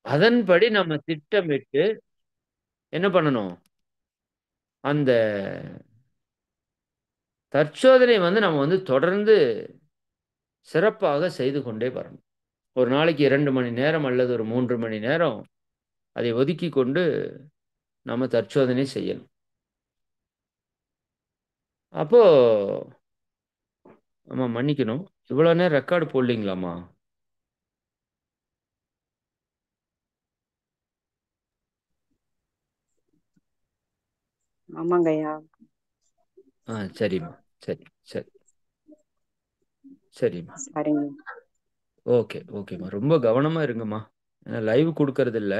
அதன்படி நம்ம திட்டமிட்டு என்ன பண்ணணும்? அந்த தற்சோதனை நம்ம தொடர்ந்து சிறப்பாக செய்து கொண்டே வரணும். ஒரு நாளைக்கு 2 மணி நேரம் அல்லது ஒரு 3 மணி நேரம் அதை ஒதுக்கிக் கொண்டு நம்ம தற்சோதனை செய்யணும். அப்போ ஆமா மன்னிக்கணும். இவ்வளோ நேரம் ரெக்கார்ட் போடலீங்களாம்மா? ஆமாங்கய்யா. சரிம்மா. சரி, சரி, சரிம்மா. சரிங்க. ஓகே, ஓகேம்மா. ரொம்ப கவனமா இருங்கம்மா. ஏன்னா லைவ் குடுக்கறதில்ல.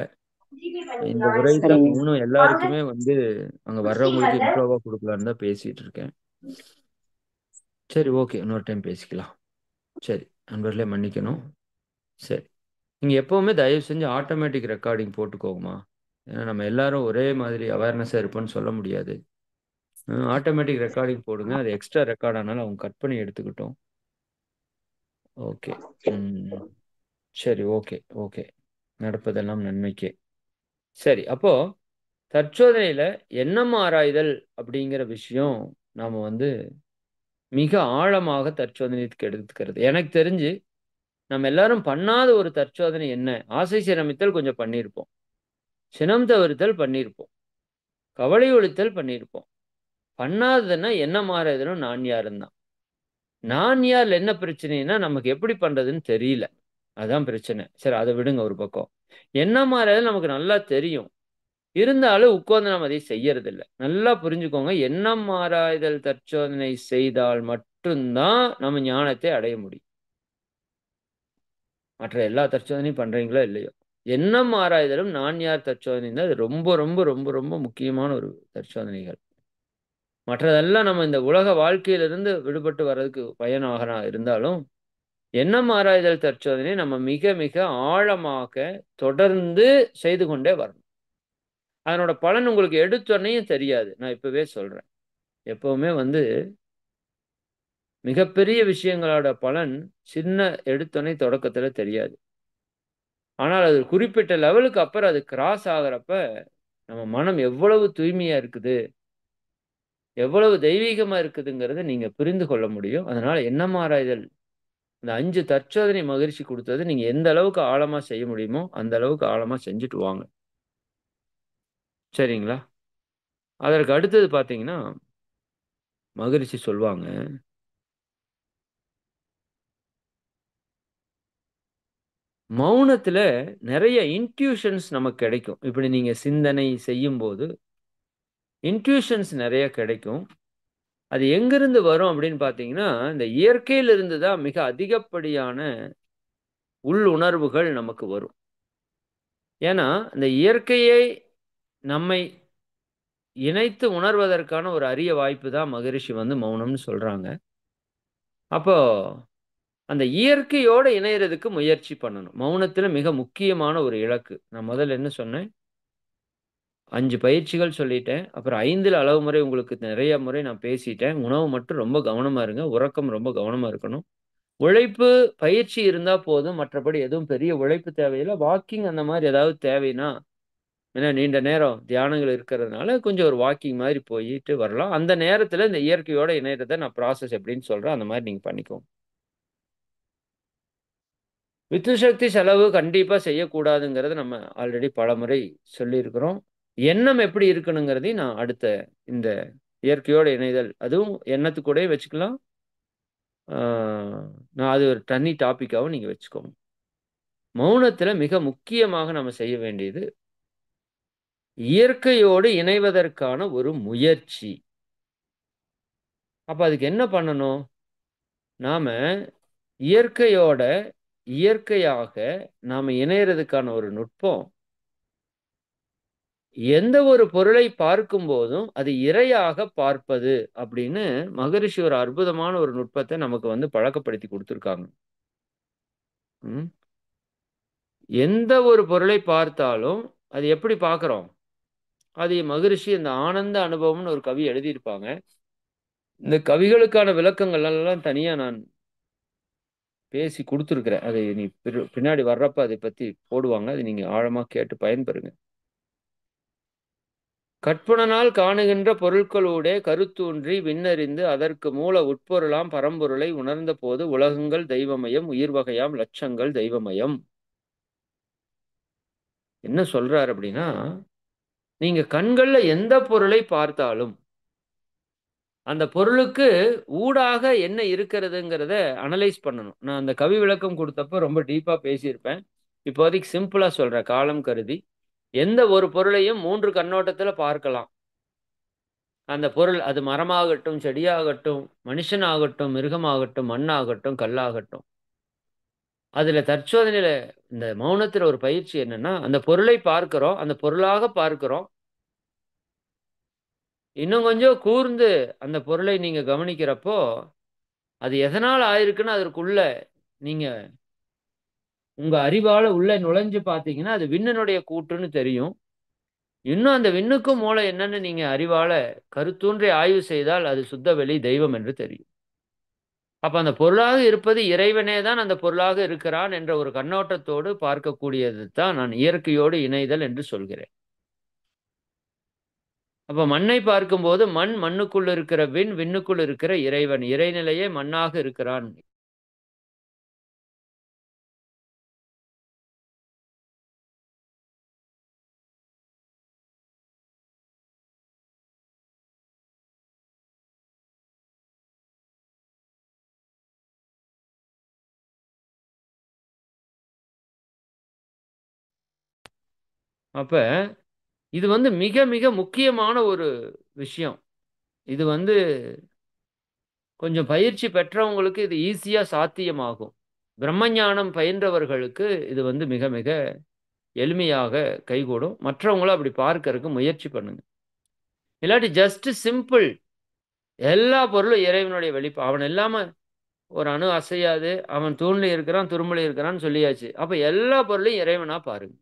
இந்த உரை தான் சரிங்க. இன்னும் எல்லாருக்குமே அங்க வர்றவங்களுக்கு இன்ட்ரோவா குடுக்கலான்னு தான் பேசிட்டு இருக்கேன். சரி, ஓகே. இன்னொரு டைம் பேசிக்கலாம். சரி, நண்பர்களே மன்னிக்கணும். சரி. நீங்க எப்பவுமே தயவு செஞ்சு ஆட்டோமேட்டிக் ரெக்கார்டிங் போட்டுக்கோங்கம்மா. ஏன்னா நம்ம எல்லாரும் ஒரே மாதிரி அவேர்னஸா இருப்போம்ன்னு சொல்ல முடியாது. ஆட்டோமேட்டிக் ரெக்கார்டிங் போடுங்க. அது எக்ஸ்ட்ரா ரெக்கார்ட் ஆனாலும் அவங்க கட் பண்ணி எடுத்துக்கிட்டும். ஓகே. ம். சரி, ஓகே, ஓகே. நடப்பதெல்லாம் நன்மைக்கே. சரி, அப்போ தற்சோதனையில எண்ணம் ஆராய்தல் அப்படிங்கிற விஷயம் நாம மிக ஆழமாக தற்சோதனைக்கு எடுத்துக்கிறது. எனக்கு தெரிஞ்சு நம்ம எல்லாரும் பண்ணாத ஒரு தற்சோதனை என்ன? ஆசை சிரமித்தல் கொஞ்சம் பண்ணியிருப்போம். சினம் தவிர்த்தல் பண்ணியிருப்போம். கவலை ஒழித்தல் பண்ணியிருப்போம். பண்ணாததுன்னா எண்ணம் ஆராய்தலும் நான் யாருன்னு தான். நான் யார்ல என்ன பிரச்சனைன்னா, நமக்கு எப்படி பண்றதுன்னு தெரியல. அதான் பிரச்சனை. சரி அத விடுங்க ஒரு பக்கம். எண்ணம் ஆராய்தல் நமக்கு நல்லா தெரியும். இருந்தாலும் உட்கார்ந்து நம்ம அதை செய்யறதில்ல. நல்லா புரிஞ்சுக்கோங்க. எண்ணம் ஆராய்தல் தற்சோதனை செய்தால் மட்டும் தான் நம்ம ஞானத்தை அடைய முடியும். மற்ற எல்லா தற்சோதனையும் பண்றீங்களோ இல்லையோ. எண்ணம் ஆராய்தலும் நான் யார் தற்சோதனை தான் அது ரொம்ப ரொம்ப ரொம்ப ரொம்ப முக்கியமான ஒரு தற்சோதனைகள். மற்றதெல்லாம் நம்ம இந்த உலக வாழ்க்கையிலிருந்து விடுபட்டு வர்றதுக்கு பயனாக இருந்தாலும், எண்ணம் ஆராய்தல் தற்சோதனை நம்ம மிக மிக ஆழமாக தொடர்ந்து செய்து கொண்டே வரணும். அதனோட பலன் உங்களுக்கு எடுத்தோனையும் தெரியாது. நான் இப்பவே சொல்றேன். எப்பவுமே மிகப்பெரிய விஷயங்களோட பலன் சின்ன எடுத்தோனே தொடக்கத்துல தெரியாது. ஆனால் அது குறிப்பிட்ட லெவலுக்கு அப்புறம் அது கிராஸ் ஆகுறப்ப, நம்ம மனம் எவ்வளவு தூய்மையா இருக்குது, எவ்வளவு தெய்வீகமா இருக்குதுங்கிறத நீங்க புரிந்து கொள்ள முடியும். அதனால எண்ணம் ஆராய்தல் இந்த 5 தற்சோதனை மகிழ்ச்சி குடுத்தது நீங்க எந்த அளவுக்கு ஆழமா செய்ய முடியுமோ, அந்த அளவுக்கு ஆழமா செஞ்சுட்டு வாங்க. சரிங்களா? அதற்கு அடுத்தது பார்த்தீங்கன்னா, மகரிஷி சொல்வாங்க, மௌனத்துல நெறைய இன்ட்யூஷன்ஸ் நமக்கு கிடைக்கும். இப்படி நீங்க சிந்தனை செய்யும்போது, இன்ட்யூஷன்ஸ் நெறைய கிடைக்கும். அது எங்கிருந்து வரும் அப்படின்னு பார்த்தீங்கன்னா, இந்த இயற்கையிலிருந்து தான் மிக அதிகப்படியான உள்ளுணர்வுகள் நமக்கு வரும். ஏன்னா, இந்த இயற்கையை நம்மை இணைத்து உணர்வதற்கான ஒரு அரிய வாய்ப்பு தான் மகரிஷி மௌனம்னு சொல்றாங்க. அப்போ அந்த இயற்கையோட இணையறதுக்கு முயற்சி பண்ணணும். மௌனத்துல மிக முக்கியமான ஒரு இலக்கு. நான் முதல்ல என்ன சொன்னேன்? 5 பயிற்சிகள் சொல்லிட்டேன். அப்புறம் 5ல அளவு முறை உங்களுக்கு நெறைய முறை நான் பேசிட்டேன். உணவு மட்டும் ரொம்ப கவனமா இருங்க. உறக்கம் ரொம்ப கவனமா இருக்கணும். உழைப்பு, பயிற்சி இருந்தா போதும். மற்றபடி எதுவும் பெரிய உழைப்பு தேவையில்ல. வாக்கிங் அந்த மாரி ஏதாவது தேவைன்னா, ஏன்னா நீண்ட நேரம் தியானங்கள் இருக்கிறதுனால, கொஞ்சம் ஒரு வாக்கிங் மாரி போயிட்டு வரலாம். அந்த நேரத்துல இந்த இயற்கையோட இணையறத நான் ப்ராசஸ் எப்படின்னு சொல்றேன். அந்த மாரி நீங்க பண்ணிக்கோங்க. வித்துசக்தி செலவு கண்டிப்பா செய்யக்கூடாதுங்கிறத நம்ம ஆல்ரெடி பலமுறை சொல்லியிருக்கிறோம். எண்ணம் எப்படி இருக்கணுங்கிறதையும் நான் அடுத்த இந்த இயற்கையோட இணைதல், அதுவும் எண்ணத்துக்கூடயே வச்சுக்கலாம். ஆ நான் அது ஒரு தனி டாபிக்காவும் நீங்க வச்சுக்கோங்க. மௌனத்துல மிக முக்கியமாக நம்ம செய்ய வேண்டியது, இயற்கையோடு இணைவதற்கான ஒரு முயற்சி. அப்ப அதுக்கு என்ன பண்ணணும்? நாம இயற்கையோட இயற்கையாக நாம இணையறதுக்கான ஒரு நுட்பம், எந்த ஒரு பொருளை பார்க்கும்போதும் அது இறையாக பார்ப்பது அப்படின்னு மகரிஷி ஒரு அற்புதமான ஒரு நுட்பத்தை நமக்கு பழக்கப்படுத்தி கொடுத்துருக்காங்க. ம். எந்த ஒரு பொருளை பார்த்தாலும் அது எப்படி பார்க்கிறோம்? அது மகரிஷி இந்த ஆனந்த அனுபவம்னு ஒரு கவி எழுதியிருப்பாங்க. இந்த கவிகளுக்கான விளக்கங்கள் எல்லாம் தனியா நான் பேசி கொடுத்துருக்குறேன். அதை நீ பின்னாடி வர்றப்ப அதை பத்தி போடுவாங்க. அதை நீங்க ஆழமா கேட்டு பயன்பெறுங்க. கற்புணனால் காணுகின்ற பொருட்களூடே கருத்தூன்றி விண்ணறிந்து அதற்கு மூல உட்பொருளாம் பரம்பொருளை உணர்ந்த போது உலகங்கள் தெய்வமயம் உயிர் வகையாம் லட்சங்கள் தெய்வமயம். என்ன சொல்றாரு அப்படின்னா, நீங்க கண்கள்ல எந்த பொருளை பார்த்தாலும் அந்த பொருளுக்கு ஊடாக என்ன இருக்கிறதுங்கிறத அனலைஸ் பண்ணணும். நான் அந்த கவி விளக்கம் கொடுத்தப்ப ரொம்ப டீப்பா பேசியிருப்பேன். இப்போதைக்கு சிம்பிளா சொல்றேன் காலம் கருதி. எந்த ஒரு பொருளையும் 3 கண்ணோட்டத்துல பார்க்கலாம். அந்த பொருள் அது மரமாகட்டும், செடியாகட்டும், மனுஷனாகட்டும், மிருகமாகட்டும், மண்ணாகட்டும், கல்லாகட்டும். அதுல தற்சோதனையில இந்த மௌனத்துல ஒரு பயிற்சி என்னன்னா, அந்த பொருளை பார்க்கிறோம், அந்த பொருளாக பார்க்கிறோம். இன்னும் கொஞ்சம் கூர்ந்து அந்த பொருளை நீங்க கவனிக்கிறப்போ, அது எதனால் ஆயிருக்குன்னு அதற்குள்ள நீங்க உங்க அறிவால உள்ள நுழைஞ்சு பார்த்தீங்கன்னா, அது விண்ணினுடைய கூற்றுன்னு தெரியும். இன்னும் அந்த விண்ணுக்கும் மூலம் என்னன்னு நீங்க அறிவால கருத்தூன்றி ஆய்வு செய்தால், அது சுத்த வெளி தெய்வம் என்று தெரியும். அப்ப அந்த பொருளாக இருப்பது இறைவனே தான் அந்த பொருளாக இருக்கிறான் என்ற ஒரு கண்ணோட்டத்தோடு பார்க்கக்கூடியது தான் நான் இயற்கையோடு இணைதல் என்று சொல்கிறேன். அப்ப மண்ணை பார்க்கும்போது மண் மண்ணுக்குள் இருக்கிற விண் விண்ணுக்குள் இருக்கிற இறைவன் இறைநிலையே மண்ணாக இருக்கிறான். அப்ப இது வந்து மிக மிக முக்கியமான ஒரு விஷயம். இது வந்து கொஞ்சம் பயிற்சி பெற்றவங்களுக்கு இது ஈஸியா சாத்தியமாகும். பிரம்மஞானம் பயின்றவர்களுக்கு இது வந்து மிக மிக எளிமையாக கைகூடும். மற்றவங்களும் அப்படி பார்க்கறதுக்கு முயற்சி பண்ணுங்க. இல்லாட்டி ஜஸ்ட் சிம்பிள் எல்லா பொருளும் இறைவனுடைய வெளிப்பாடு. அவன் இல்லாம ஒரு அணு அசையாது. அவன் தூண்ல இருக்கிறான், துரும்புல இருக்கிறான்னு சொல்லியாச்சு. அப்ப எல்லா பொருளையும் இறைவனா பாருங்க.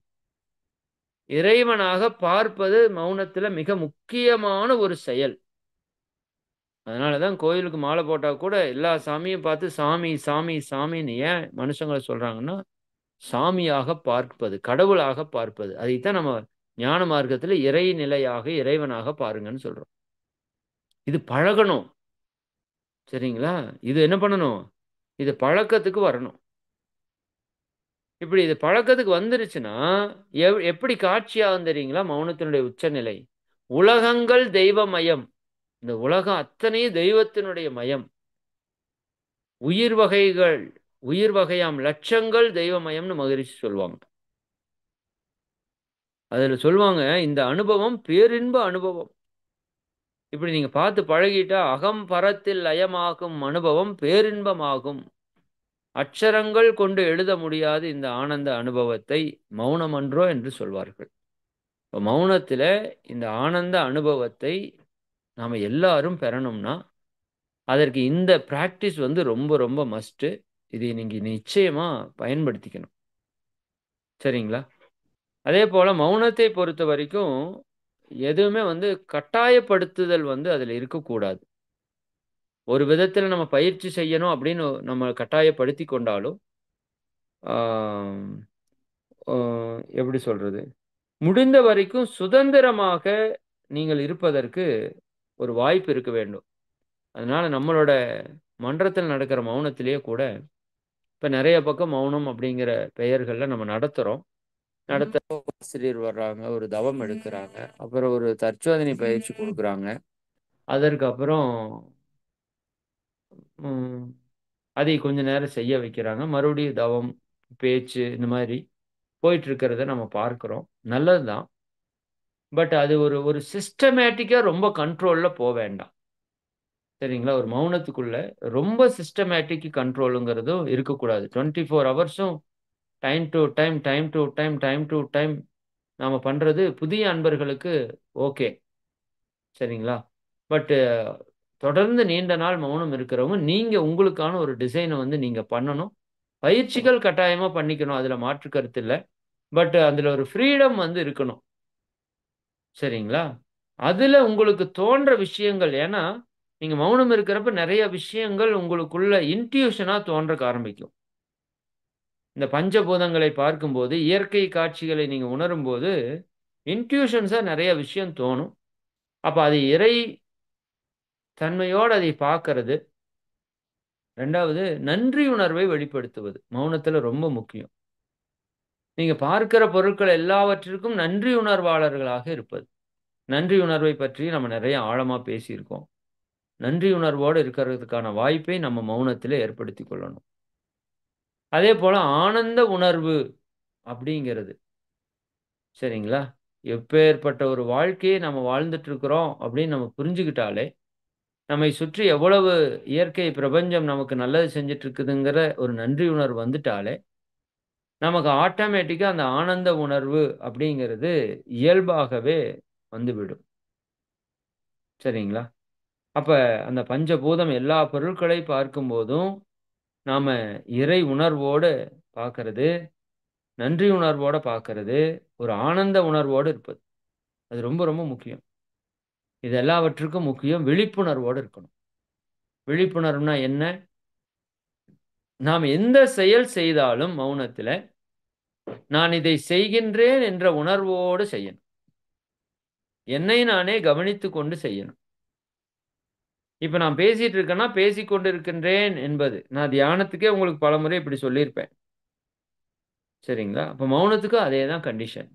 இறைவனாக பார்ப்பது மௌனத்துல மிக முக்கியமான ஒரு செயல். அதனாலதான் கோயிலுக்கு மாலை போட்டா கூட எல்லா சாமியும் பார்த்து சாமி சாமி சாமின்னு ஏன் மனுஷங்களை சொல்றாங்கன்னா, சாமியாக பார்ப்பது, கடவுளாக பார்ப்பது. அதைத்தான் நம்ம ஞான மார்க்கத்துல இறைநிலையாக இறைவனாக பாருங்கன்னு சொல்றோம். இது பழகணும். சரிங்களா? இது என்ன பண்ணணும்? இது பழக்கத்துக்கு வரணும். இப்படி இது பழக்கத்துக்கு வந்துருச்சுன்னா, எப்படி காட்சியாகும் தெரியுங்களா? மௌனத்தினுடைய உச்சநிலை. உலகங்கள் தெய்வமயம். இந்த உலகம் அத்தனையும் தெய்வத்தினுடைய மயம். உயிர் வகைகள், உயிர் வகையாம் லட்சங்கள் தெய்வமயம்னு மகரிஷி சொல்லுவாங்க. அதுல சொல்லுவாங்க, இந்த அனுபவம் பேரின்ப அனுபவம். இப்படி நீங்க பார்த்து பழகிட்டா அகம் பரத்தில் லயமாகும் அனுபவம் பேரின்பமாகும். அட்சரங்கள் கொண்டு எழுத முடியாது இந்த ஆனந்த அனுபவத்தை மௌனமன்றோ என்று சொல்வார்கள். இப்போ மௌனத்துல இந்த ஆனந்த அனுபவத்தை நாம எல்லாரும் பெறணும்னா அதற்கு இந்த பிராக்டிஸ் வந்து ரொம்ப ரொம்ப மஸ்ட்டு. இதை நீங்க நிச்சயமா பயன்படுத்திக்கணும். சரிங்களா? அதே போல மௌனத்தை பொறுத்த வரைக்கும் எதுவுமே வந்து கட்டாயப்படுத்துதல் வந்து அதுல இருக்கக்கூடாது. ஒரு விதத்துல நம்ம பயிற்சி செய்யணும் அப்படின்னு நம்ம கட்டாயப்படுத்தி கொண்டாலும் ஆஹ் எப்படி சொல்றது, முடிந்த வரைக்கும் சுதந்திரமாக நீங்கள் இருப்பதற்கு ஒரு வாய்ப்பு இருக்க வேண்டும். அதனால நம்மளோட மன்றத்தில் நடக்கிற மௌனத்திலேயே கூட இப்ப நிறைய பக்கம் மௌனம் அப்படிங்கிற பெயர்கள்ல நம்ம நடத்துறோம். நடத்த ஆசிரியர் வர்றாங்க, ஒரு தவம் எடுக்கிறாங்க, அப்புறம் ஒரு தற்சோதனை பயிற்சி கொடுக்குறாங்க. அதற்கு அப்புறம் அதை கொஞ்ச நேரம் செய்ய வைக்கிறாங்க. மறுபடியும் தவம், பேச்சு இந்த மாதிரி போயிட்டு இருக்கிறத நம்ம பார்க்கிறோம். நல்லதுதான். பட் அது ஒரு ஒரு சிஸ்டமேட்டிக்கா ரொம்ப கண்ட்ரோல்ல போக வேண்டாம். சரிங்களா? ஒரு மௌனத்துக்குள்ள ரொம்ப சிஸ்டமேட்டிக் கண்ட்ரோலுங்கிறதும் இருக்கக்கூடாது. 24 ஹவர்ஸும் time to time time to time time to time நாம பண்றது புதிய அன்பர்களுக்கு ஓகே. சரிங்களா? பட் தொடர்ந்து நீண்ட நாள் மௌனம் இருக்கிறவங்க நீங்க உங்களுக்கான ஒரு டிசைனை வந்து நீங்க பண்ணணும். பயிற்சிகள் கட்டாயமா பண்ணிக்கணும். அதுல மாற்று கருத்து இல்லை. பட் அதுல ஒரு ஃப்ரீடம் வந்து இருக்கணும். சரிங்களா? அதுல உங்களுக்கு தோன்ற விஷயங்கள், ஏன்னா நீங்க மௌனம் இருக்கிறப்ப நிறைய விஷயங்கள் உங்களுக்குள்ள இன்ட்யூஷனா தோன்ற ஆரம்பிக்கும். இந்த பஞ்சபூதங்களை பார்க்கும்போது இயற்கை காட்சிகளை நீங்க உணரும்போது இன்ட்யூஷன்ஸா நிறைய விஷயம் தோணும். அப்ப அது இறை தன்மையோடு அதை பார்க்கறது. ரெண்டாவது நன்றி உணர்வை வெளிப்படுத்துவது மௌனத்துல ரொம்ப முக்கியம். நீங்க பார்க்கிற பொருட்கள் எல்லாவற்றிற்கும் நன்றி உணர்வாளர்களாக இருப்பது. நன்றி உணர்வை பற்றி நம்ம நிறைய ஆழமா பேசியிருக்கோம். நன்றி உணர்வோடு இருக்கிறதுக்கான வாய்ப்பை நம்ம மௌனத்திலே ஏற்படுத்திக் கொள்ளணும். அதே போல ஆனந்த உணர்வு அப்படிங்கிறது. சரிங்களா? எப்பேர்ப்பட்ட ஒரு வாழ்க்கையை நம்ம வாழ்ந்துட்டு இருக்கிறோம் அப்படின்னு நம்ம புரிஞ்சுக்கிட்டாலே, நம்மை சுற்றி எவ்வளவு இயற்கை பிரபஞ்சம் நமக்கு நல்லது செஞ்சுட்டு இருக்குதுங்கிற ஒரு நன்றி உணர்வு வந்துட்டாலே, நமக்கு ஆட்டோமேட்டிக்கா அந்த ஆனந்த உணர்வு அப்படிங்கிறது இயல்பாகவே வந்துவிடும். சரிங்களா? அப்ப அந்த பஞ்சபூதம் எல்லா பொருட்களை பார்க்கும்போதும், நாம இறை உணர்வோடு பார்க்கிறது, நன்றி உணர்வோட பார்க்கிறது, ஒரு ஆனந்த உணர்வோடு இருப்பது. அது ரொம்ப ரொம்ப முக்கியம். இது எல்லாவற்றுக்கும் முக்கியம் விழிப்புணர்வோடு இருக்கணும். விழிப்புணர்வுனா என்ன? நாம் எந்த செயல் செய்தாலும் மௌனத்தில, நான் இதை செய்கின்றேன் என்ற உணர்வோடு செய்யணும். என்னை நானே கவனித்துக் கொண்டு செய்யணும். இப்ப நான் பேசிட்டு இருக்கேன்னா, பேசிக் கொண்டிருக்கின்றேன் என்பது. நான் தியானத்துக்கே உங்களுக்கு பலமுறை இப்படி சொல்லியிருப்பேன். சரிங்களா? அப்ப மௌனத்துக்கும் அதே தான் கண்டிஷன்.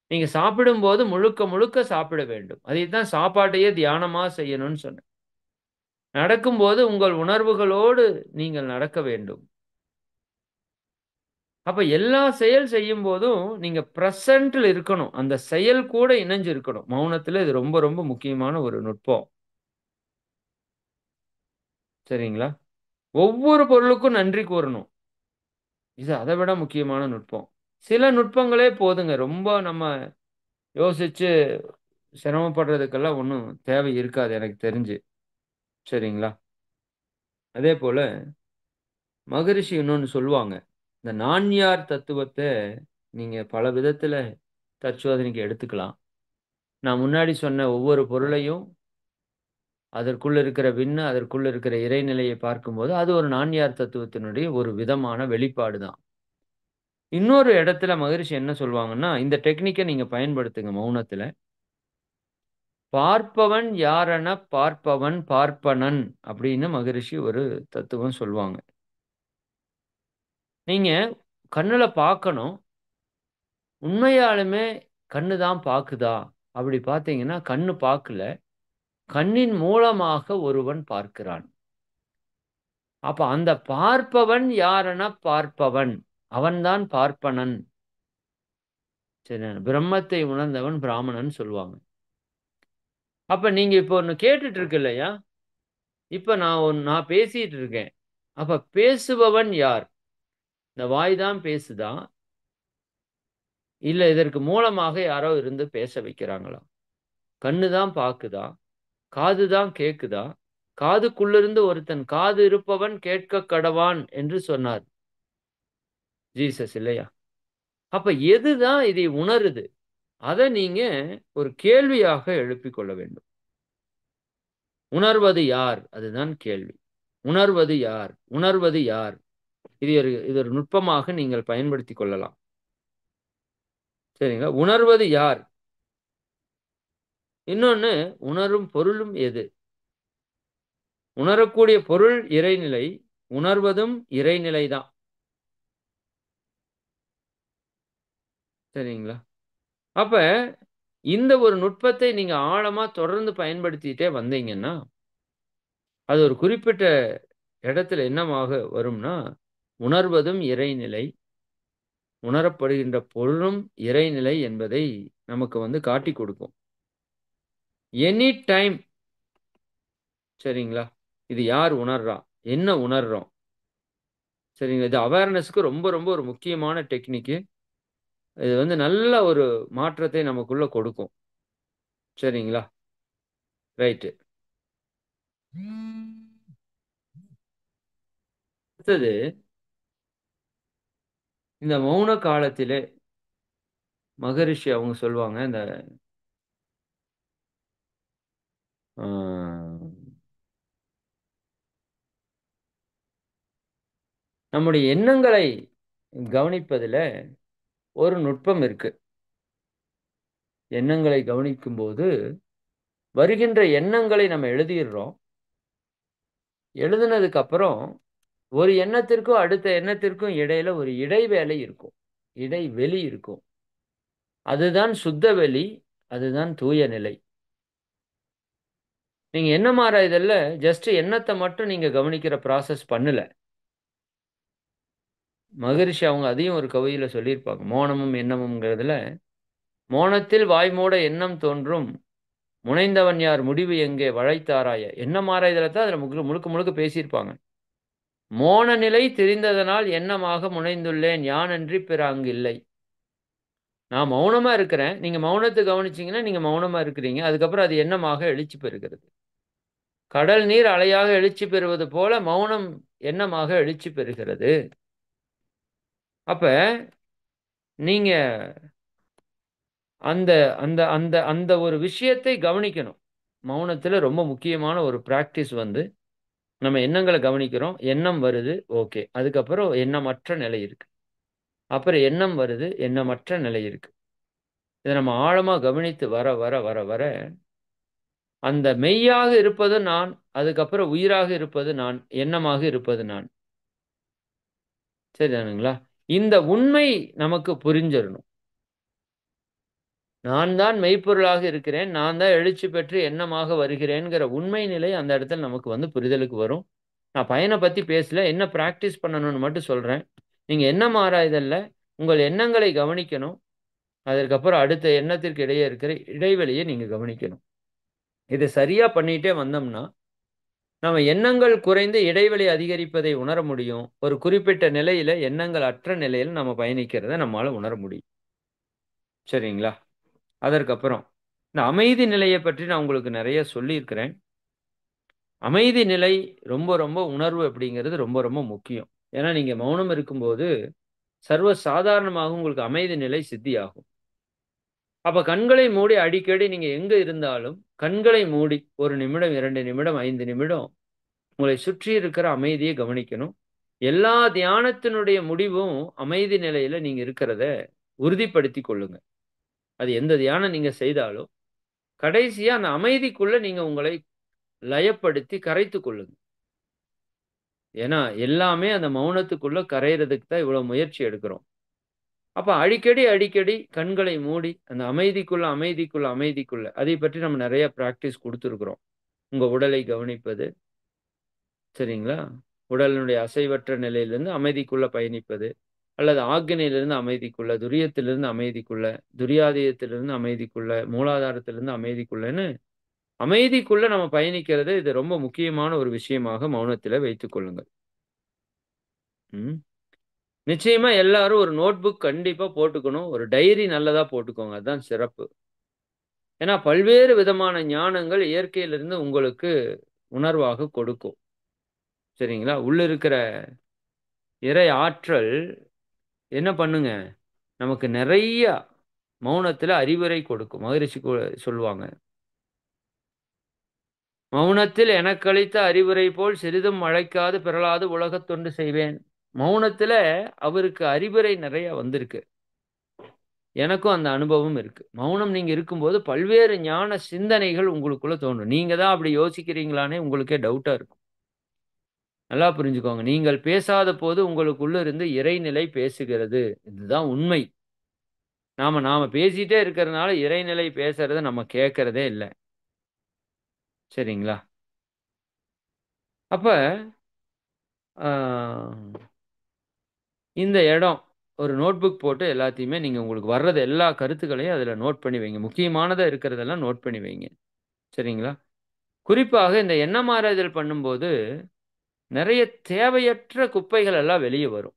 நீங்க சாப்பிடும்போது முழுக்க முழுக்க சாப்பிட வேண்டும். அதைத்தான் சாப்பாட்டையே தியானமா செய்யணும்னு சொன்னேன். நடக்கும்போது உங்கள் உணர்வுகளோடு நீங்கள் நடக்க வேண்டும். அப்ப எல்லா செயல் செய்யும்போதும் நீங்க பிரசன்ட்ல இருக்கணும். அந்த செயல் கூட இணைஞ்சு இருக்கணும். மௌனத்துல இது ரொம்ப ரொம்ப முக்கியமான ஒரு நுட்பம். சரிங்களா? ஒவ்வொரு பொருளுக்கும் நன்றி கூறணும். இது அத விட முக்கியமான நுட்பம். சில நுட்பங்களே போதுங்க. ரொம்ப நம்ம யோசிச்சு சிரமப்படுறதுக்கெல்லாம் ஒண்ணும் தேவை இருக்காது எனக்கு தெரிஞ்சு. சரிங்களா? அதேபோல மகரிஷி இன்னொன்னு சொல்லுவாங்க. இந்த நான் யார் தத்துவத்த நீங்க பல விதத்துல தற்சோதனைக்கு எடுத்துக்கலாம். நான் முன்னாடி சொன்ன ஒவ்வொரு பொருளையும் அதற்குள்ள இருக்கிற விண்ணு, அதற்குள்ள இருக்கிற இறைநிலையை பார்க்கும்போது, அது ஒரு நான்யார் தத்துவத்தினுடைய ஒரு விதமான வெளிப்பாடு தான். இன்னொரு இடத்துல மகரிஷி என்ன சொல்வாங்கன்னா, இந்த டெக்னிக்க நீங்க பயன்படுத்துங்க மௌனத்துல. "பார்ப்பவன் யாரெனப் பார்ப்பவன் பார்ப்பனன்" அப்படின்னு மகரிஷி ஒரு தத்துவம் சொல்வாங்க. நீங்க கண்ணுல பார்க்கணும். உண்மையாலுமே கண்ணு தான் பாக்குதா? அப்படி பார்த்தீங்கன்னா, கண்ணு பார்க்கல. கண்ணின் மூலமாக ஒருவன் பார்க்கிறான். அப்ப அந்த பார்ப்பவன் யாரெனப் பார்ப்பவன். அவன்தான் பார்ப்பனன். சரியா? பிரம்மத்தை உணர்ந்தவன் பிராமணன் சொல்லுவாங்க. அப்ப நீங்க இப்ப ஒண்ணு கேட்டுட்டு இருக்கு இல்லையா? இப்ப நான் பேசிட்டு இருக்கேன். அப்ப பேசுபவன் யார்? இந்த வாய் தான் பேசுதா? இல்ல இதற்கு மூலமாக யாரோ இருந்து பேச வைக்கிறாங்களா? கண்ணு தான் பாக்குதா? காது தான் கேக்குதா? காதுக்குள்ளிருந்து ஒருத்தன் காது இருப்பவன் கேட்கக் கடவான் என்று சொன்னார் ஜீசஸ் இல்லையா? அப்ப எதுதான் இதை உணருது? அத நீங்க ஒரு கேள்வியாக எழுப்பிக் கொள்ள வேண்டும். உணர்வது யார்? அதுதான் கேள்வி. உணர்வது யார்? உணர்வது யார்? இது ஒரு நுட்பமாக நீங்கள் பயன்படுத்திக் கொள்ளலாம். சரிங்களா? உணர்வது யார்? இன்னொன்னு உணரும் பொருளும் எது? உணரக்கூடிய பொருள் இறைநிலை. உணர்வதும் இறைநிலை தான். சரிங்களா? அப்ப இந்த ஒரு நுட்பத்தை நீங்க ஆழமா தொடர்ந்து பயன்படுத்திட்டே வந்தீங்கன்னா, அது ஒரு குறிப்பிட்ட இடத்துல என்னவாக வரும்னா, உணர்வதும் இறைநிலை, உணரப்படுகின்ற பொருளும் இறைநிலை என்பதை நமக்கு வந்து காட்டிக் கொடுக்கும். எனி டைம் சரிங்களா? இது யார் உணர்றா? என்ன உணர்றோம்? சரிங்களா? இது அவேர்னஸ்க்கு ரொம்ப ரொம்ப ஒரு முக்கியமான டெக்னிக்கு. இது வந்து நல்ல ஒரு மாற்றத்தை நமக்குள்ள கொடுக்கும். சரிங்களா? ரைட்டு. அடுத்தது இந்த மௌன காலத்திலே மகரிஷி அவங்க சொல்லுவாங்க, இந்த ஆ நம்முடைய எண்ணங்களை கவனிப்பதுல ஒரு நுட்பம் இருக்கு. எண்ணங்களை கவனிக்கும் போது வருகின்ற எண்ணங்களை நம்ம எழுதிடுறோம். எழுதுனதுக்கு அப்புறம் ஒரு எண்ணத்திற்கும் அடுத்த எண்ணத்திற்கும் இடையில ஒரு இடைவேளை இருக்கும், இடைவெளி இருக்கும். அதுதான் சுத்த வெளி, அதுதான் தூய நிலை. நீங்க எண்ணம் ஆராய்தல்ல ஜஸ்ட் எண்ணத்தை மட்டும் நீங்க கவனிக்கிற ப்ராசஸ் பண்ணல. மகரிஷி அவங்க அதையும் ஒரு கவியில சொல்லியிருப்பாங்க. மோனமும் எண்ணமும்ங்கிறதுல, மோனத்தில் வாய்மூட எண்ணம் தோன்றும், முனைந்தவன் யார் முடிவு எங்கே வழைத்தாராய. எண்ணம் ஆராய்தல தான் அதுல முழுக்க முழுக்க பேசியிருப்பாங்க. மோன நிலை தெரிந்ததனால் எண்ணமாக முனைந்துள்ளேன் யானன்றி பிற அங்கு இல்லை. நான் மௌனமா இருக்கிறேன். நீங்க மௌனத்தை கவனிச்சீங்கன்னா நீங்க மௌனமா இருக்கிறீங்க. அதுக்கப்புறம் அது எண்ணமாக எழுச்சி பெறுகிறது. கடல் நீர் அலையாக எழுச்சி பெறுவது போல மௌனம் எண்ணமாக எழுச்சி பெறுகிறது. அப்ப நீங்க அந்த அந்த அந்த அந்த ஒரு விஷயத்தை கவனிக்கணும். மௌனத்துல ரொம்ப முக்கியமான ஒரு பிராக்டிஸ் வந்து நம்ம எண்ணங்களை கவனிக்கிறோம். எண்ணம் வருது, ஓகே. அதுக்கப்புறம் எண்ணமற்ற நிலை இருக்கு. அப்புறம் எண்ணம் வருது, எண்ணமற்ற நிலை இருக்கு. இதை நம்ம ஆழமா கவனித்து வர வர வர வர அந்த மெய்யாக இருப்பது நான், அதுக்கப்புறம் உயிராக இருப்பது நான், எண்ணமாக இருப்பது நான். சரிதானுங்களா? இந்த உண்மை நமக்கு புரிஞ்சிடணும். நான் தான் மெய்ப்பொருளாக இருக்கிறேன், நான் தான் எழுச்சி பெற்று எண்ணமாக வருகிறேன்கிற உண்மை நிலை அந்த இடத்துல நமக்கு வந்து புரிதலுக்கு வரும். நான் பயனை பத்தி பேசல, என்ன பிராக்டிஸ் பண்ணணும்னு மட்டும் சொல்றேன். நீங்க எண்ணம் ஆராய்தல்ல உங்கள் எண்ணங்களை கவனிக்கணும். அதற்கப்புறம் அடுத்த எண்ணத்திற்கு இடையே இருக்கிற இடைவெளியை நீங்க கவனிக்கணும். இதை சரியா பண்ணிட்டே வந்தோம்னா நம்ம எண்ணங்கள் குறைந்து இடைவெளி அதிகரிப்பதை உணர முடியும். ஒரு குறிப்பிட்ட நிலையில எண்ணங்கள் அற்ற நிலையில் நம்ம பயணிக்கிறத நம்மால உணர முடியும். சரிங்களா? அதற்கப்புறம் இந்த அமைதி நிலையை பற்றி நான் உங்களுக்கு நிறைய சொல்லியிருக்கிறேன். அமைதி நிலை ரொம்ப ரொம்ப உணர்வு அப்படிங்கிறது ரொம்ப ரொம்ப முக்கியம். ஏன்னா நீங்க மௌனம் இருக்கும்போது சர்வ சாதாரணமாக உங்களுக்கு அமைதி நிலை சித்தியாகும். அப்ப கண்களை மூடி அடிக்கடி நீங்க எங்க இருந்தாலும் கண்களை மூடி 1 நிமிடம், 2 நிமிடம், 5 நிமிடம் உங்களை சுற்றி இருக்கிற அமைதியை கவனிக்கணும். எல்லா தியானத்தினுடைய முடிவும் அமைதி நிலையில நீங்க இருக்கிறத உறுதிப்படுத்தி கொள்ளுங்க. அது எந்த தியானம் நீங்க செய்தாலும் கடைசியா அந்த அமைதிக்குள்ள நீங்க உங்களை லயப்படுத்தி கரைத்து கொள்ளுங்க. ஏன்னா எல்லாமே அந்த மௌனத்துக்குள்ள கரையிறதுக்கு தான் இவ்வளவு முயற்சி எடுக்கிறோம். அப்ப அடிக்கடி அடிக்கடி கண்களை மூடி அந்த அமைதிக்குள்ள அமைதிக்குள்ள அமைதிக்குள்ள அதை பற்றி நம்ம நிறைய பிராக்டிஸ் கொடுத்துருக்குறோம். உங்க உடலை கவனிப்பது, சரிங்களா? உடலினுடைய அசைவற்ற நிலையிலிருந்து அமைதிக்குள்ள பயணிப்பது, அல்லது ஆக்ஞையிலிருந்து அமைதிக்குள்ள, துரியத்திலிருந்து அமைதிக்குள்ள, துரியாதயத்திலிருந்து அமைதிக்குள்ள, மூலாதாரத்திலிருந்து அமைதிக்குள்ளன்னு அமைதிக்குள்ள நம்ம பயணிக்கிறது இது ரொம்ப முக்கியமான ஒரு விஷயமாக மௌனத்துல வைத்துக் கொள்ளுங்கள். ம். நிச்சயமா எல்லாரும் ஒரு நோட்புக் கண்டிப்பா போட்டுக்கணும். ஒரு டைரி நல்லதா போட்டுக்கோங்க. அதுதான் சிறப்பு. ஏன்னா பல்வேறு விதமான ஞானங்கள் இயற்கையிலிருந்து உங்களுக்கு உணர்வாக கொடுக்கும். சரிங்களா? உள்ள இருக்கிற இறை ஆற்றல் என்ன பண்ணுங்க? நமக்கு நிறைய மௌனத்துல அறிவுரை கொடுக்கும். மகரிஷி சொல்லுவாங்க. மௌனத்தில் எனக்களித்த அறிவுரை போல் சிறிதும் அழைக்காது பிறளாது உலகத் தொண்டு செய்வேன். மௌனத்துல அவருக்கு அறிவுரை நிறைய வந்திருக்கு. எனக்கும் அந்த அனுபவம் இருக்கு. மௌனம் நீங்க இருக்கும்போது பல்வேறு ஞான சிந்தனைகள் உங்களுக்குள்ள தோன்றும். நீங்க தான் அப்படி யோசிக்கிறீங்களான்னே உங்களுக்கே டவுட்டா இருக்கும். நல்லா புரிஞ்சுக்கோங்க. நீங்கள் பேசாத போது உங்களுக்குள்ள இருந்து இறைநிலை பேசுகிறது. இதுதான் உண்மை. நாம பேசிட்டே இருக்கிறதுனால இறைநிலை பேசுறத நம்ம கேட்கறதே இல்ல. சரிங்களா? அப்ப ஆ இந்த இடம் ஒரு நோட்புக் போட்டு எல்லாத்தையுமே நீங்க உங்களுக்கு வர்றது எல்லா கருத்துக்களையும் அதுல நோட் பண்ணி வைங்க. முக்கியமானதா இருக்கிறதெல்லாம் நோட் பண்ணி வைங்க. சரிங்களா? குறிப்பாக இந்த எண்ணம் ஆராய்தல் பண்ணும்போது நிறைய தேவையற்ற குப்பைகள் எல்லாம் வெளியே வரும்.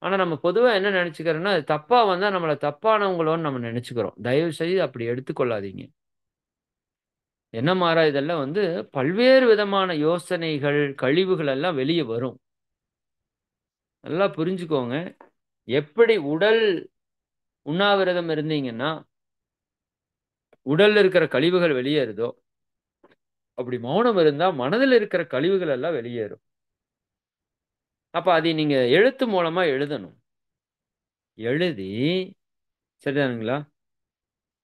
ஆனா நம்ம பொதுவா என்ன நினைச்சுக்கிறோம்னா, அது தப்பா வந்தா நம்மள தப்பானவங்களோன்னு நம்ம நினைச்சுக்கிறோம். தயவு செய்து அப்படி எடுத்துக்கொள்ளாதீங்க. எண்ணம் ஆராய்தல்ல வந்து பல்வேறு விதமான யோசனைகள், கழிவுகள் எல்லாம் வெளியே வரும். நல்லா புரிஞ்சுக்கோங்க. எப்படி உடல் உண்ணாவிரதம் இருந்தீங்கன்னா, உடல்ல இருக்கிற கழிவுகள் வெளியேறுதோ, அப்படி மௌனம் இருந்தா மனதில் இருக்கிற கழிவுகள் எல்லாம் வெளியேறும். அப்ப அதை நீங்க எழுத்து மூலமா எழுதணும். எழுதி சரிதானுங்களா?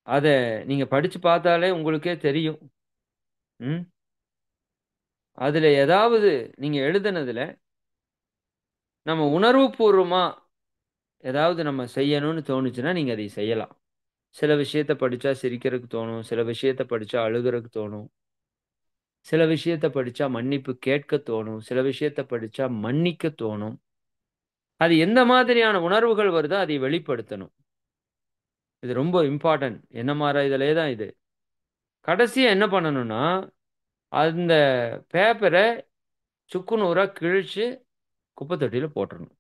அத நீங்க படிச்சு பார்த்தாலே உங்களுக்கே தெரியும். ம். அதுல ஏதாவது நீங்க எழுதுனதுல, நம்ம உணர்வுபூர்வமா ஏதாவது நம்ம செய்யணும்னு தோணுச்சுன்னா, நீங்க அதை செய்யலாம். சில விஷயத்த படிச்சா சிரிக்கிறதுக்கு தோணும். சில விஷயத்த படிச்சா அழுகுறதுக்கு தோணும். சில விஷயத்த படிச்சா மன்னிப்பு கேட்க தோணும். சில விஷயத்த படிச்சா மன்னிக்க தோணும். அது எந்த மாதிரியான உணர்வுகள் வருதோ, அதை வெளிப்படுத்தணும். இது ரொம்ப இம்பார்ட்டன்ட். எண்ணமாராய்தலே தான் இது. கடைசியா என்ன பண்ணணும்னா, அந்த பேப்பர சுக்கு நூறா கிழிச்சு குப்பை தொட்டியில போட்டுறணும்.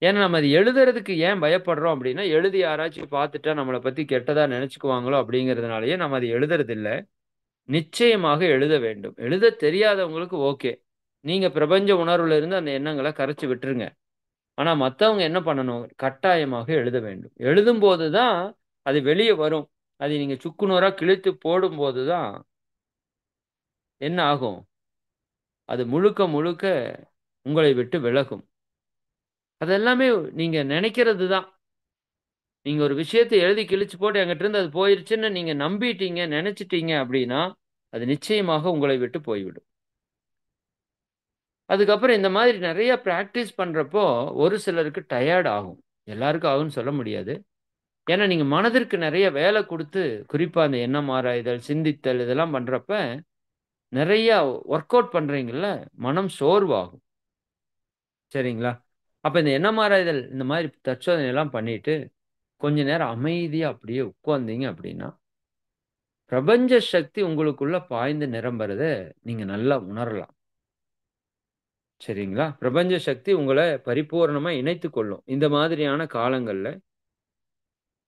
ஏன்னா, நம்ம அது எழுதுறதுக்கு ஏன் பயப்படுறோம் அப்டின்னா, எழுதி யாராச்சும் பார்த்துட்டா நம்மள பத்தி கெட்டதா நெனச்சுக்குவாங்களோ அப்டிங்கிறதுனாலயே நம்ம அத எழுதுறதில்ல. நிச்சயமாக எழுத வேண்டும். எழுதத் தெரியாதவங்களுக்கு ஓகே. நீங்க பிரபஞ்ச உணர்வுல இருந்து அந்த எண்ணங்கள கரைச்சு விட்டுருங்க. ஆனா மத்தவங்க என்ன பண்ணணும்? கட்டாயமாக எழுத வேண்டும். எழுதும்போது தான் அது வெளிய வரும். அதை நீங்க சுக்கு நூறா கிழித்து போடும்போது தான் என்ன ஆகும்? அது முழுக்க முழுக்க உங்களை விட்டு விலகும். அது எல்லாமே நீங்க நெனைக்கிறது தான். நீங்க ஒரு விஷயத்த எழுதி கிழிச்சு போட்டு என்கிட்டருந்து அது போயிருச்சுன்னு நீங்க நம்பிட்டீங்க, நெனச்சுட்டீங்க அப்டின்னா, அது நிச்சயமாக உங்களை விட்டு போய்விடும். அதுக்கப்புறம் இந்த மாதிரி நெறைய பிராக்டிஸ் பண்றப்போ, ஒரு சிலருக்கு டயர்ட் ஆகும். எல்லாருக்கும் ஆகும்ன்னு சொல்ல முடியாது. ஏன்னா, நீங்க மனதிற்கு நெறைய வேல குடுத்து, குறிப்பா அந்த எண்ணம் ஆராய்தல், சிந்தித்தல் இதெல்லாம் பண்றப்ப, நெறைய வொர்க் அவுட் பண்றீங்கல்ல, மனம் சோர்வாகும். சரிங்களா? அப்ப இந்த எண்ணம் ஆராய்தல், இந்த மாரி தற்சோதனைலாம் பண்ணிட்டு, கொஞ்ச நேரம் அமைதியா அப்படியே உட்கார்ந்தீங்க அப்படின்னா, பிரபஞ்ச சக்தி உங்களுக்குள்ள பாய்ந்து நிரம்புறத நீங்க நல்லா உணரலாம். சரிங்களா? பிரபஞ்ச சக்தி உங்கள பரிபூரணமா இணைத்துக் கொள்ளும். இந்த மாதிரியான காலங்கள்ல.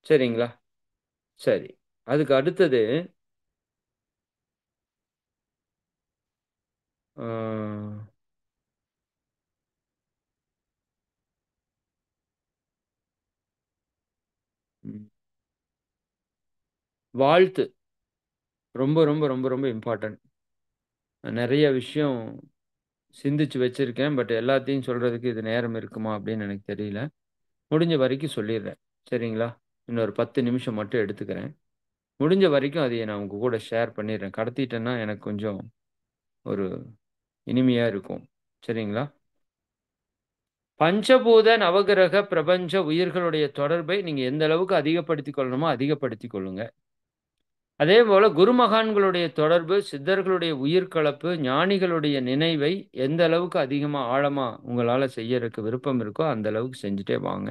சரிங்களா? சரி. அதுக்கு அடுத்தது, ஆ ம் வாழ்த்து. ரொம்ப, ரொம்ப, ரொம்ப, ரொம்ப இம்பார்ட்டன்ட். நான் நெறைய விஷயம் சிந்திச்சு வச்சிருக்கேன். பட் எல்லாத்தையும் சொல்றதுக்கு இது நேரம் இருக்குமா? அப்படின்னு எனக்கு தெரியல. முடிஞ்ச வரைக்கும் சொல்லிர்றேன். சரிங்களா? இன்னொரு 10 நிமிஷம் மட்டும் எடுத்துக்கிறேன். முடிஞ்ச வரைக்கும் அதைய நான் உங்க கூட ஷேர் பண்ணிர்றேன். கடத்திட்டேன்னா எனக்கு கொஞ்சம் ஒரு இனிமையா இருக்கும். சரிங்களா? பஞ்சபூத, நவகிரக, பிரபஞ்ச உயிர்களுடைய தொடர்பை நீங்க எந்த அளவுக்கு அதிகப்படுத்திக் கொள்ளணுமோ அதிகப்படுத்திக் கொள்ளுங்க. அதேபோல குருமகான்களுடைய தொடர்பு, சித்தர்களுடைய உயிர் கலப்பு, ஞானிகளுடைய நினைவை எந்த அளவுக்கு அதிகமா, ஆழமா உங்களால செய்யறக்கு விருப்பம் இருக்கோ, அந்த அளவுக்கு செஞ்சுட்டே வாங்க.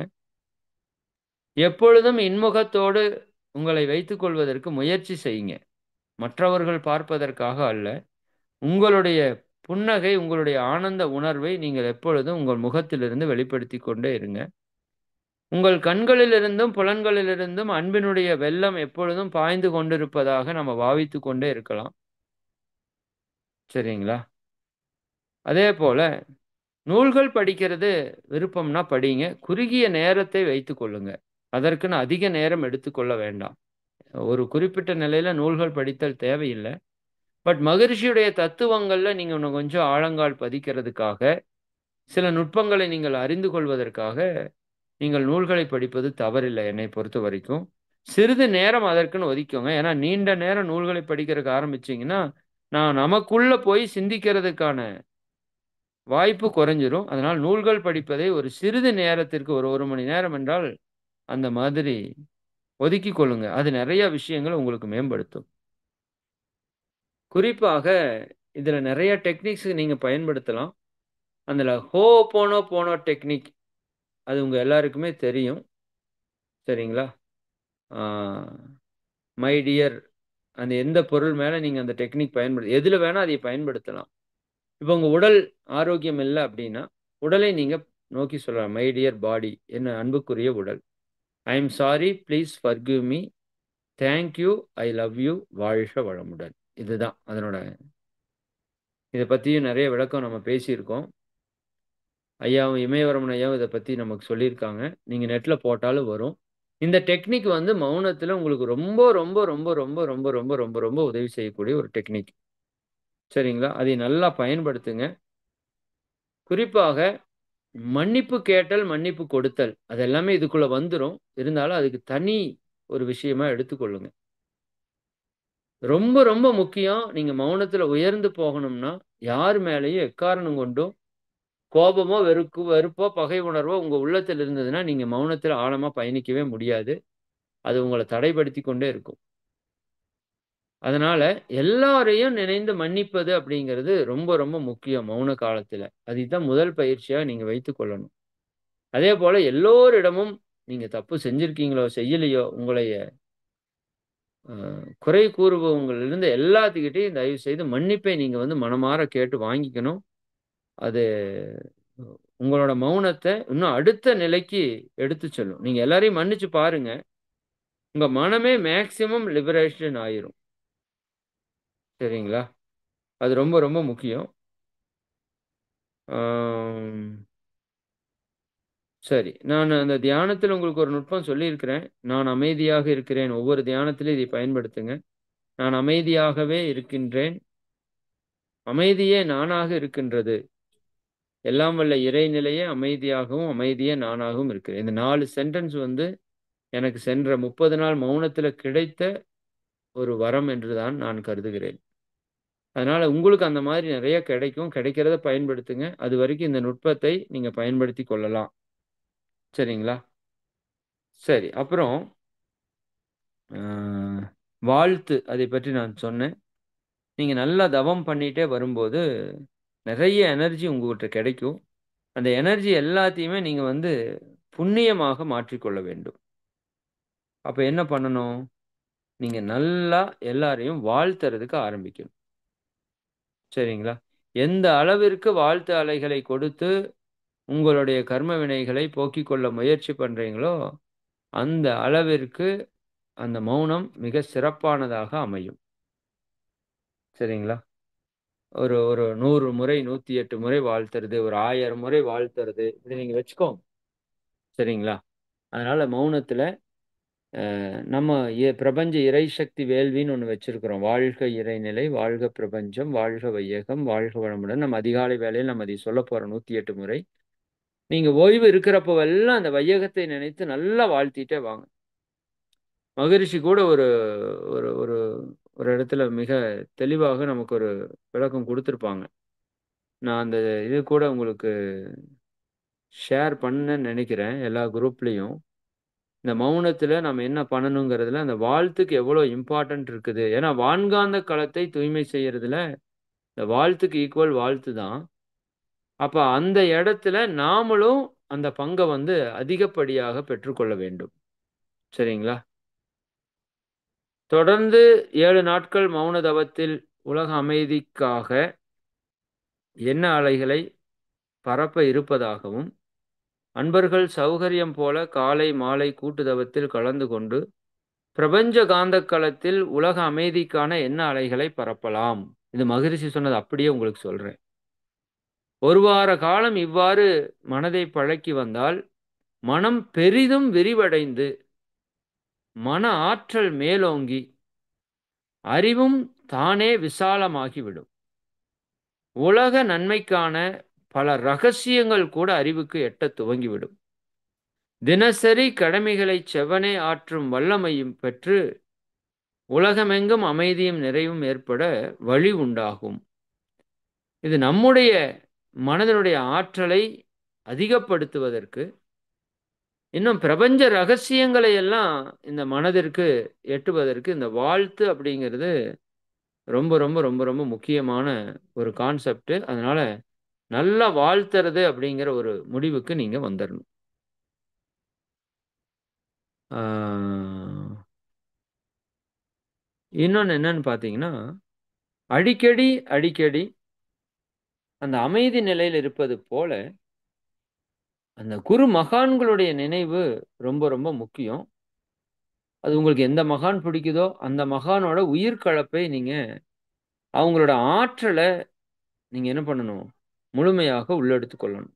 எப்பொழுதும் இன்முகத்தோடு உங்களை வைத்துக் கொள்வதற்கு முயற்சி செய்யுங்க. மற்றவர்கள் பார்ப்பதற்காக அல்ல. உங்களுடைய புன்னகை, உங்களுடைய ஆனந்த உணர்வை நீங்கள் எப்பொழுதும் உங்கள் முகத்திலிருந்து வெளிப்படுத்திக் கொண்டே இருங்க. உங்கள் கண்களிலிருந்தும், புலன்களிலிருந்தும் அன்பினுடைய வெள்ளம் எப்பொழுதும் பாய்ந்து கொண்டிருப்பதாக நம்ம பாவித்துக் கொண்டே இருக்கலாம். சரிங்களா? அதேபோல நூல்கள் படிக்கிறது விருப்பம்னா படிங்க. குறுகிய நேரத்தை வைத்துக் கொள்ளுங்க. அதற்குன்னு அதிக நேரம் எடுத்துக்கொள்ள வேண்டாம். ஒரு குறிப்பிட்ட நிலையில நூல்கள் படித்தல் தேவையில்ல. பட் மகரிஷியுடைய தத்துவங்கள்ல நீங்க இன்னும் கொஞ்சம் ஆழங்கால் பதிக்கிறதுக்காக, சில நுட்பங்களை நீங்கள் அறிந்து கொள்வதற்காக, நீங்கள் நூல்களை படிப்பது தவறில்ல என்னை பொறுத்தவரைக்கும். சிறிது நேரம் அதற்குன்னு ஒதுக்கிக்கோங்க. ஏன்னா, நீண்ட நேரம் நூல்களை படிக்கிறதுக்கு ஆரம்பிச்சீங்கன்னா, நான் நமக்குள்ள போய் சிந்திக்கிறதுக்கான வாய்ப்பு குறைஞ்சிரும். அதனால் நூல்கள் படிப்பதை ஒரு சிறிது நேரத்திற்கு ஒரு 1 மணி நேரம் என்றால், அந்த மாதிரி ஒதுக்கிக் கொள்ளுங்க. அது நெறைய விஷயங்கள உங்களுக்கு மேம்படுத்தும். குறிப்பாக இதுல நெறைய டெக்னிக்ஸ் நீங்க பயன்படுத்தலாம். அதுல ஹோபோனோபோனோ டெக்னிக் அது உங்க எல்லாருக்குமே தெரியும். சரிங்களா? ஆ மை டியர் அந்த எந்த பொருள் மேல நீங்க அந்த டெக்னிக் எதுல வேணா அதை பயன்படுத்தலாம். இப்ப உங்க உடல் ஆரோக்கியம் இல்ல அப்டின்னா, உடலை நீங்க நோக்கி சொல்லலாம். மை டியர் பாடி என் அன்புக்குரிய உடல். I am sorry, please forgive me. Thank you, I love you, வாழ்க வளமுடன். இதுதான் அதனோட இத பத்தியும் நெறைய விளக்கம் நம்ம பேசியிருக்கோம். ஐயாவும் இமயவரமன் ஐயாவும் இத பத்தி நமக்கு சொல்லியிருக்காங்க. நீங்க நெட்ல போட்டாலும் வரும். இந்த டெக்னிக் வந்து மௌனத்துல உங்களுக்கு ரொம்ப, ரொம்ப, ரொம்ப, ரொம்ப, ரொம்ப, ரொம்ப, ரொம்ப, ரொம்ப உதவி செய்யக்கூடிய ஒரு டெக்னிக். சரிங்களா? அதை நல்லா பயன்படுத்துங்க. குறிப்பாக மன்னிப்பு கேட்டல், மன்னிப்பு கொடுத்தல். அது எல்லாமே இதுக்குள்ள வந்துரும். இருந்தாலும் அதுக்கு தனி ஒரு விஷயமா எடுத்துக்கொள்ளுங்க. ரொம்ப, ரொம்ப முக்கியம். நீங்க மௌனத்துல உயர்ந்து போகணும்னா, யார் மேலயும் எக்காரணம் கொண்டும் கோபமோ, வெறுப்போ, பகை உணர்வோ உங்க உள்ளத்தில் இருந்ததுன்னா, நீங்க மௌனத்துல ஆழமா பயணிக்கவே முடியாது. அது உங்கள தடைப்படுத்திக் கொண்டே இருக்கும். அதனால எல்லாரையும் நினைந்து மன்னிப்பது அப்படிங்கிறது ரொம்ப, ரொம்ப முக்கியம் மௌன காலத்துல. அதுதான் முதல் பயிற்சியா நீங்க வைத்துக் கொள்ளணும். அதேபோல எல்லோரிடமும் நீங்க தப்பு செஞ்சிருக்கீங்களோ, செய்யலையோ, உங்களைய அ குறை கூறுபவங்களிலிருந்து எல்லாத்துக்கிட்டயும் தயவு செய்து மன்னிப்பை நீங்க மனமார கேட்டு வாங்கிக்கணும். அது உங்களோட மௌனத்த இன்னும் அடுத்த நிலைக்கு எடுத்துச் செல்லும். நீங்க எல்லாரையும் மன்னிச்சு பாருங்க. உங்க மனமே மேக்ஸிமம் லிபரேஷன் ஆயிரும். சரிங்களா? அது ரொம்ப, ரொம்ப முக்கியம். ஆம். சரி. நான் அந்த தியானத்துல உங்களுக்கு ஒரு நுட்பம் சொல்லியிருக்கிறேன். நான் அமைதியாக இருக்கிறேன். ஒவ்வொரு தியானத்திலும் இதை பயன்படுத்துங்க. நான் அமைதியாகவே இருக்கின்றேன். அமைதியே நானாக இருக்கின்றது. எல்லாம் வல்ல இறைநிலையே அமைதியாகவும், அமைதியே நானாகவும் இருக்கிறேன். இந்த 4 சென்டென்ஸ் எனக்கு சென்ற 30 நாள் மௌனத்தில கிடைத்த ஒரு வரம் என்று தான் நான் கருதுகிறேன். அதனால உங்களுக்கு அந்த மாதிரி நெறைய கிடைக்கும். கிடைக்கிறத பயன்படுத்துங்க. அதுவரைக்கும் இந்த நுட்பத்தை நீங்க பயன்படுத்திக் கொள்ளலாம். சரிங்களா? சரி. அப்புறம் அ வாழ்த்து அதைப் பற்றி நான் சொன்னேன். நீங்க நல்லா தவம் பண்ணிட்டே வரும்போது, நெறைய எனர்ஜி உங்ககிட்ட கிடைக்கும். அந்த எனர்ஜி எல்லாத்தையுமே நீங்க புண்ணியமாக மாற்றிக்கொள்ள வேண்டும். அப்ப என்ன பண்ணணும்? நீங்க நல்லா எல்லாரையும் வாழ்த்துறதுக்கு ஆரம்பிக்கணும். சரிங்களா? எந்த அளவிற்கு வாழ்த்து அலைகளை கொடுத்து, உங்களுடைய கர்ம வினைகளை போக்கிக் கொள்ள முயற்சி பண்றீங்களோ, அந்த அளவிற்கு அந்த மௌனம் மிக சிறப்பானதாக அமையும். சரிங்களா? ஒரு ஒரு 100 முறை, 108 முறை வாழ்த்துறது, ஒரு 1000 முறை வாழ்த்துறது, இப்படி நீங்க வச்சுக்கோங்க. சரிங்களா? அதனால மௌனத்துல நம்ம பிரபஞ்ச இறைசக்தி வேள்வின்னு ஒண்ணு வச்சிருக்கிறோம். வாழ்க இறைநிலை, வாழ்க பிரபஞ்சம், வாழ்க வையகம், வாழ்க வளமுடன். நம்ம அதிகாலை வேளையில நம்ம அதை சொல்லப்போறோம் 108 முறை. நீங்க ஓய்வு இருக்கிறப்போவெல்லாம் அந்த வையகத்தை நினைத்து நல்லா வாழ்த்திட்டே வாங்க. மகரிஷி கூட ஒரு ஒரு ஒரு ஒரு இடத்துல மிக தெளிவாக நமக்கு ஒரு விளக்கம் குடுத்திருப்பாங்க. நான் அந்த இது கூட உங்களுக்கு ஷேர் பண்ணேன்னு நெனைக்கிறேன், எல்லா குரூப்லயும். இந்த மௌனத்துல நம்ம என்ன பண்ணணுங்கிறதுல, அந்த வாழ்த்துக்கு எவ்வளோ இம்பார்ட்டன்ட் இருக்குது. ஏன்னா, வான்காந்த களத்தை தூய்மை செய்யறதுல, இந்த வாழ்த்துக்கு ஈக்குவல் வாழ்த்து தான். அப்ப அந்த இடத்துல நாமளும் அந்த பங்க அதிகப்படியாக பெற்றுக்கொள்ள வேண்டும். சரிங்களா? தொடர்ந்து 7 நாட்கள் மௌன தவத்தில் உலக அமைதிக்காக எண்ண அலைகளை பரப்ப இருப்பதாகவும், அன்பர்கள் சௌகரியம் போல காலை, மாலை கூட்டு தவத்தில் கலந்து கொண்டு பிரபஞ்ச காந்தக் களத்தில் உலக அமைதிக்கான எண்ண அலைகளை பரப்பலாம். இது மகரிஷி சொன்னது அப்படியே உங்களுக்கு சொல்றேன். ஒரு வார காலம் இவ்வாறு மனதை பழக்கி வந்தால், மனம் பெரிதும் விரிவடைந்து, மன ஆற்றல் மேலோங்கி, அறிவும் தானே விசாலமாகிவிடும். உலக நன்மைக்கான பல ரகசியங்கள் கூட அறிவுக்கு எட்டத் துவங்கிவிடும். தினசரி கடமைகளைச் செவ்வனே ஆற்றும் வல்லமையும் பெற்று, உலகமெங்கும் அமைதியும் நிறைவும் ஏற்பட வழி உண்டாகும். இது நம்முடைய மனதினுடைய ஆற்றலை அதிகப்படுத்துவதற்கு, இன்னும் பிரபஞ்ச ரகசியங்களை எல்லாம் இந்த மனதிற்கு எட்டுவதற்கு இந்த வாழ்த்து அப்படிங்கிறது ரொம்ப ரொம்ப ரொம்ப ரொம்ப முக்கியமான ஒரு கான்செப்ட். அதனால நல்லா வாழ்த்துறது அப்படிங்கிற ஒரு முடிவுக்கு நீங்க வந்துரணும். ஆ, இன்னொன்னு என்னன்னு பார்த்தீங்கன்னா, அடிக்கடி அடிக்கடி அந்த அமைதி நிலையில இருப்பது போல, அந்த குரு மகான்களுடைய நினைவு ரொம்ப ரொம்ப முக்கியம். அது உங்களுக்கு எந்த மகான் பிடிக்குதோ, அந்த மகானோட உயிர்க்கலப்பை நீங்க அவங்களோட ஆற்றல நீங்க என்ன பண்ணணும்? முழுமையாக உள்ளெடுத்துக் கொள்ளணும்.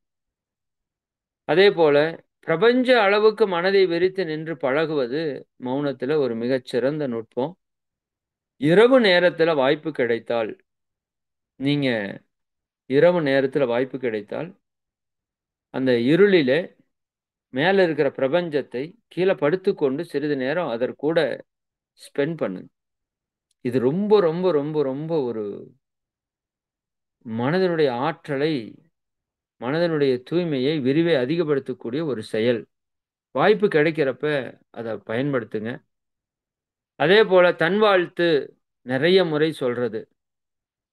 அதேபோல பிரபஞ்ச அளவுக்கு மனதை விரித்து நின்று பழகுவது மௌனத்துல ஒரு மிகச் சிறந்த நுட்பம். இரவு நேரத்துல வாய்ப்பு கிடைத்தால், நீங்க இரவு நேரத்துல வாய்ப்பு கிடைத்தால், அந்த இருளிலே மேல இருக்கிற பிரபஞ்சத்தை கீழே படுத்துக்கொண்டு சிறிது நேரம் அதற்கூட ஸ்பெண்ட் பண்ணுங்க. இது ரொம்ப ரொம்ப ரொம்ப ரொம்ப ஒரு மனதனுடைய ஆற்றலை, மனதனுடைய தூய்மையை விரிவை அதிகப்படுத்தக்கூடிய ஒரு செயல். வாய்ப்பு கிடைக்கிறப்ப அத பயன்படுத்துங்க. அதே போல தன் வாழ்த்து நிறைய முறை சொல்றது.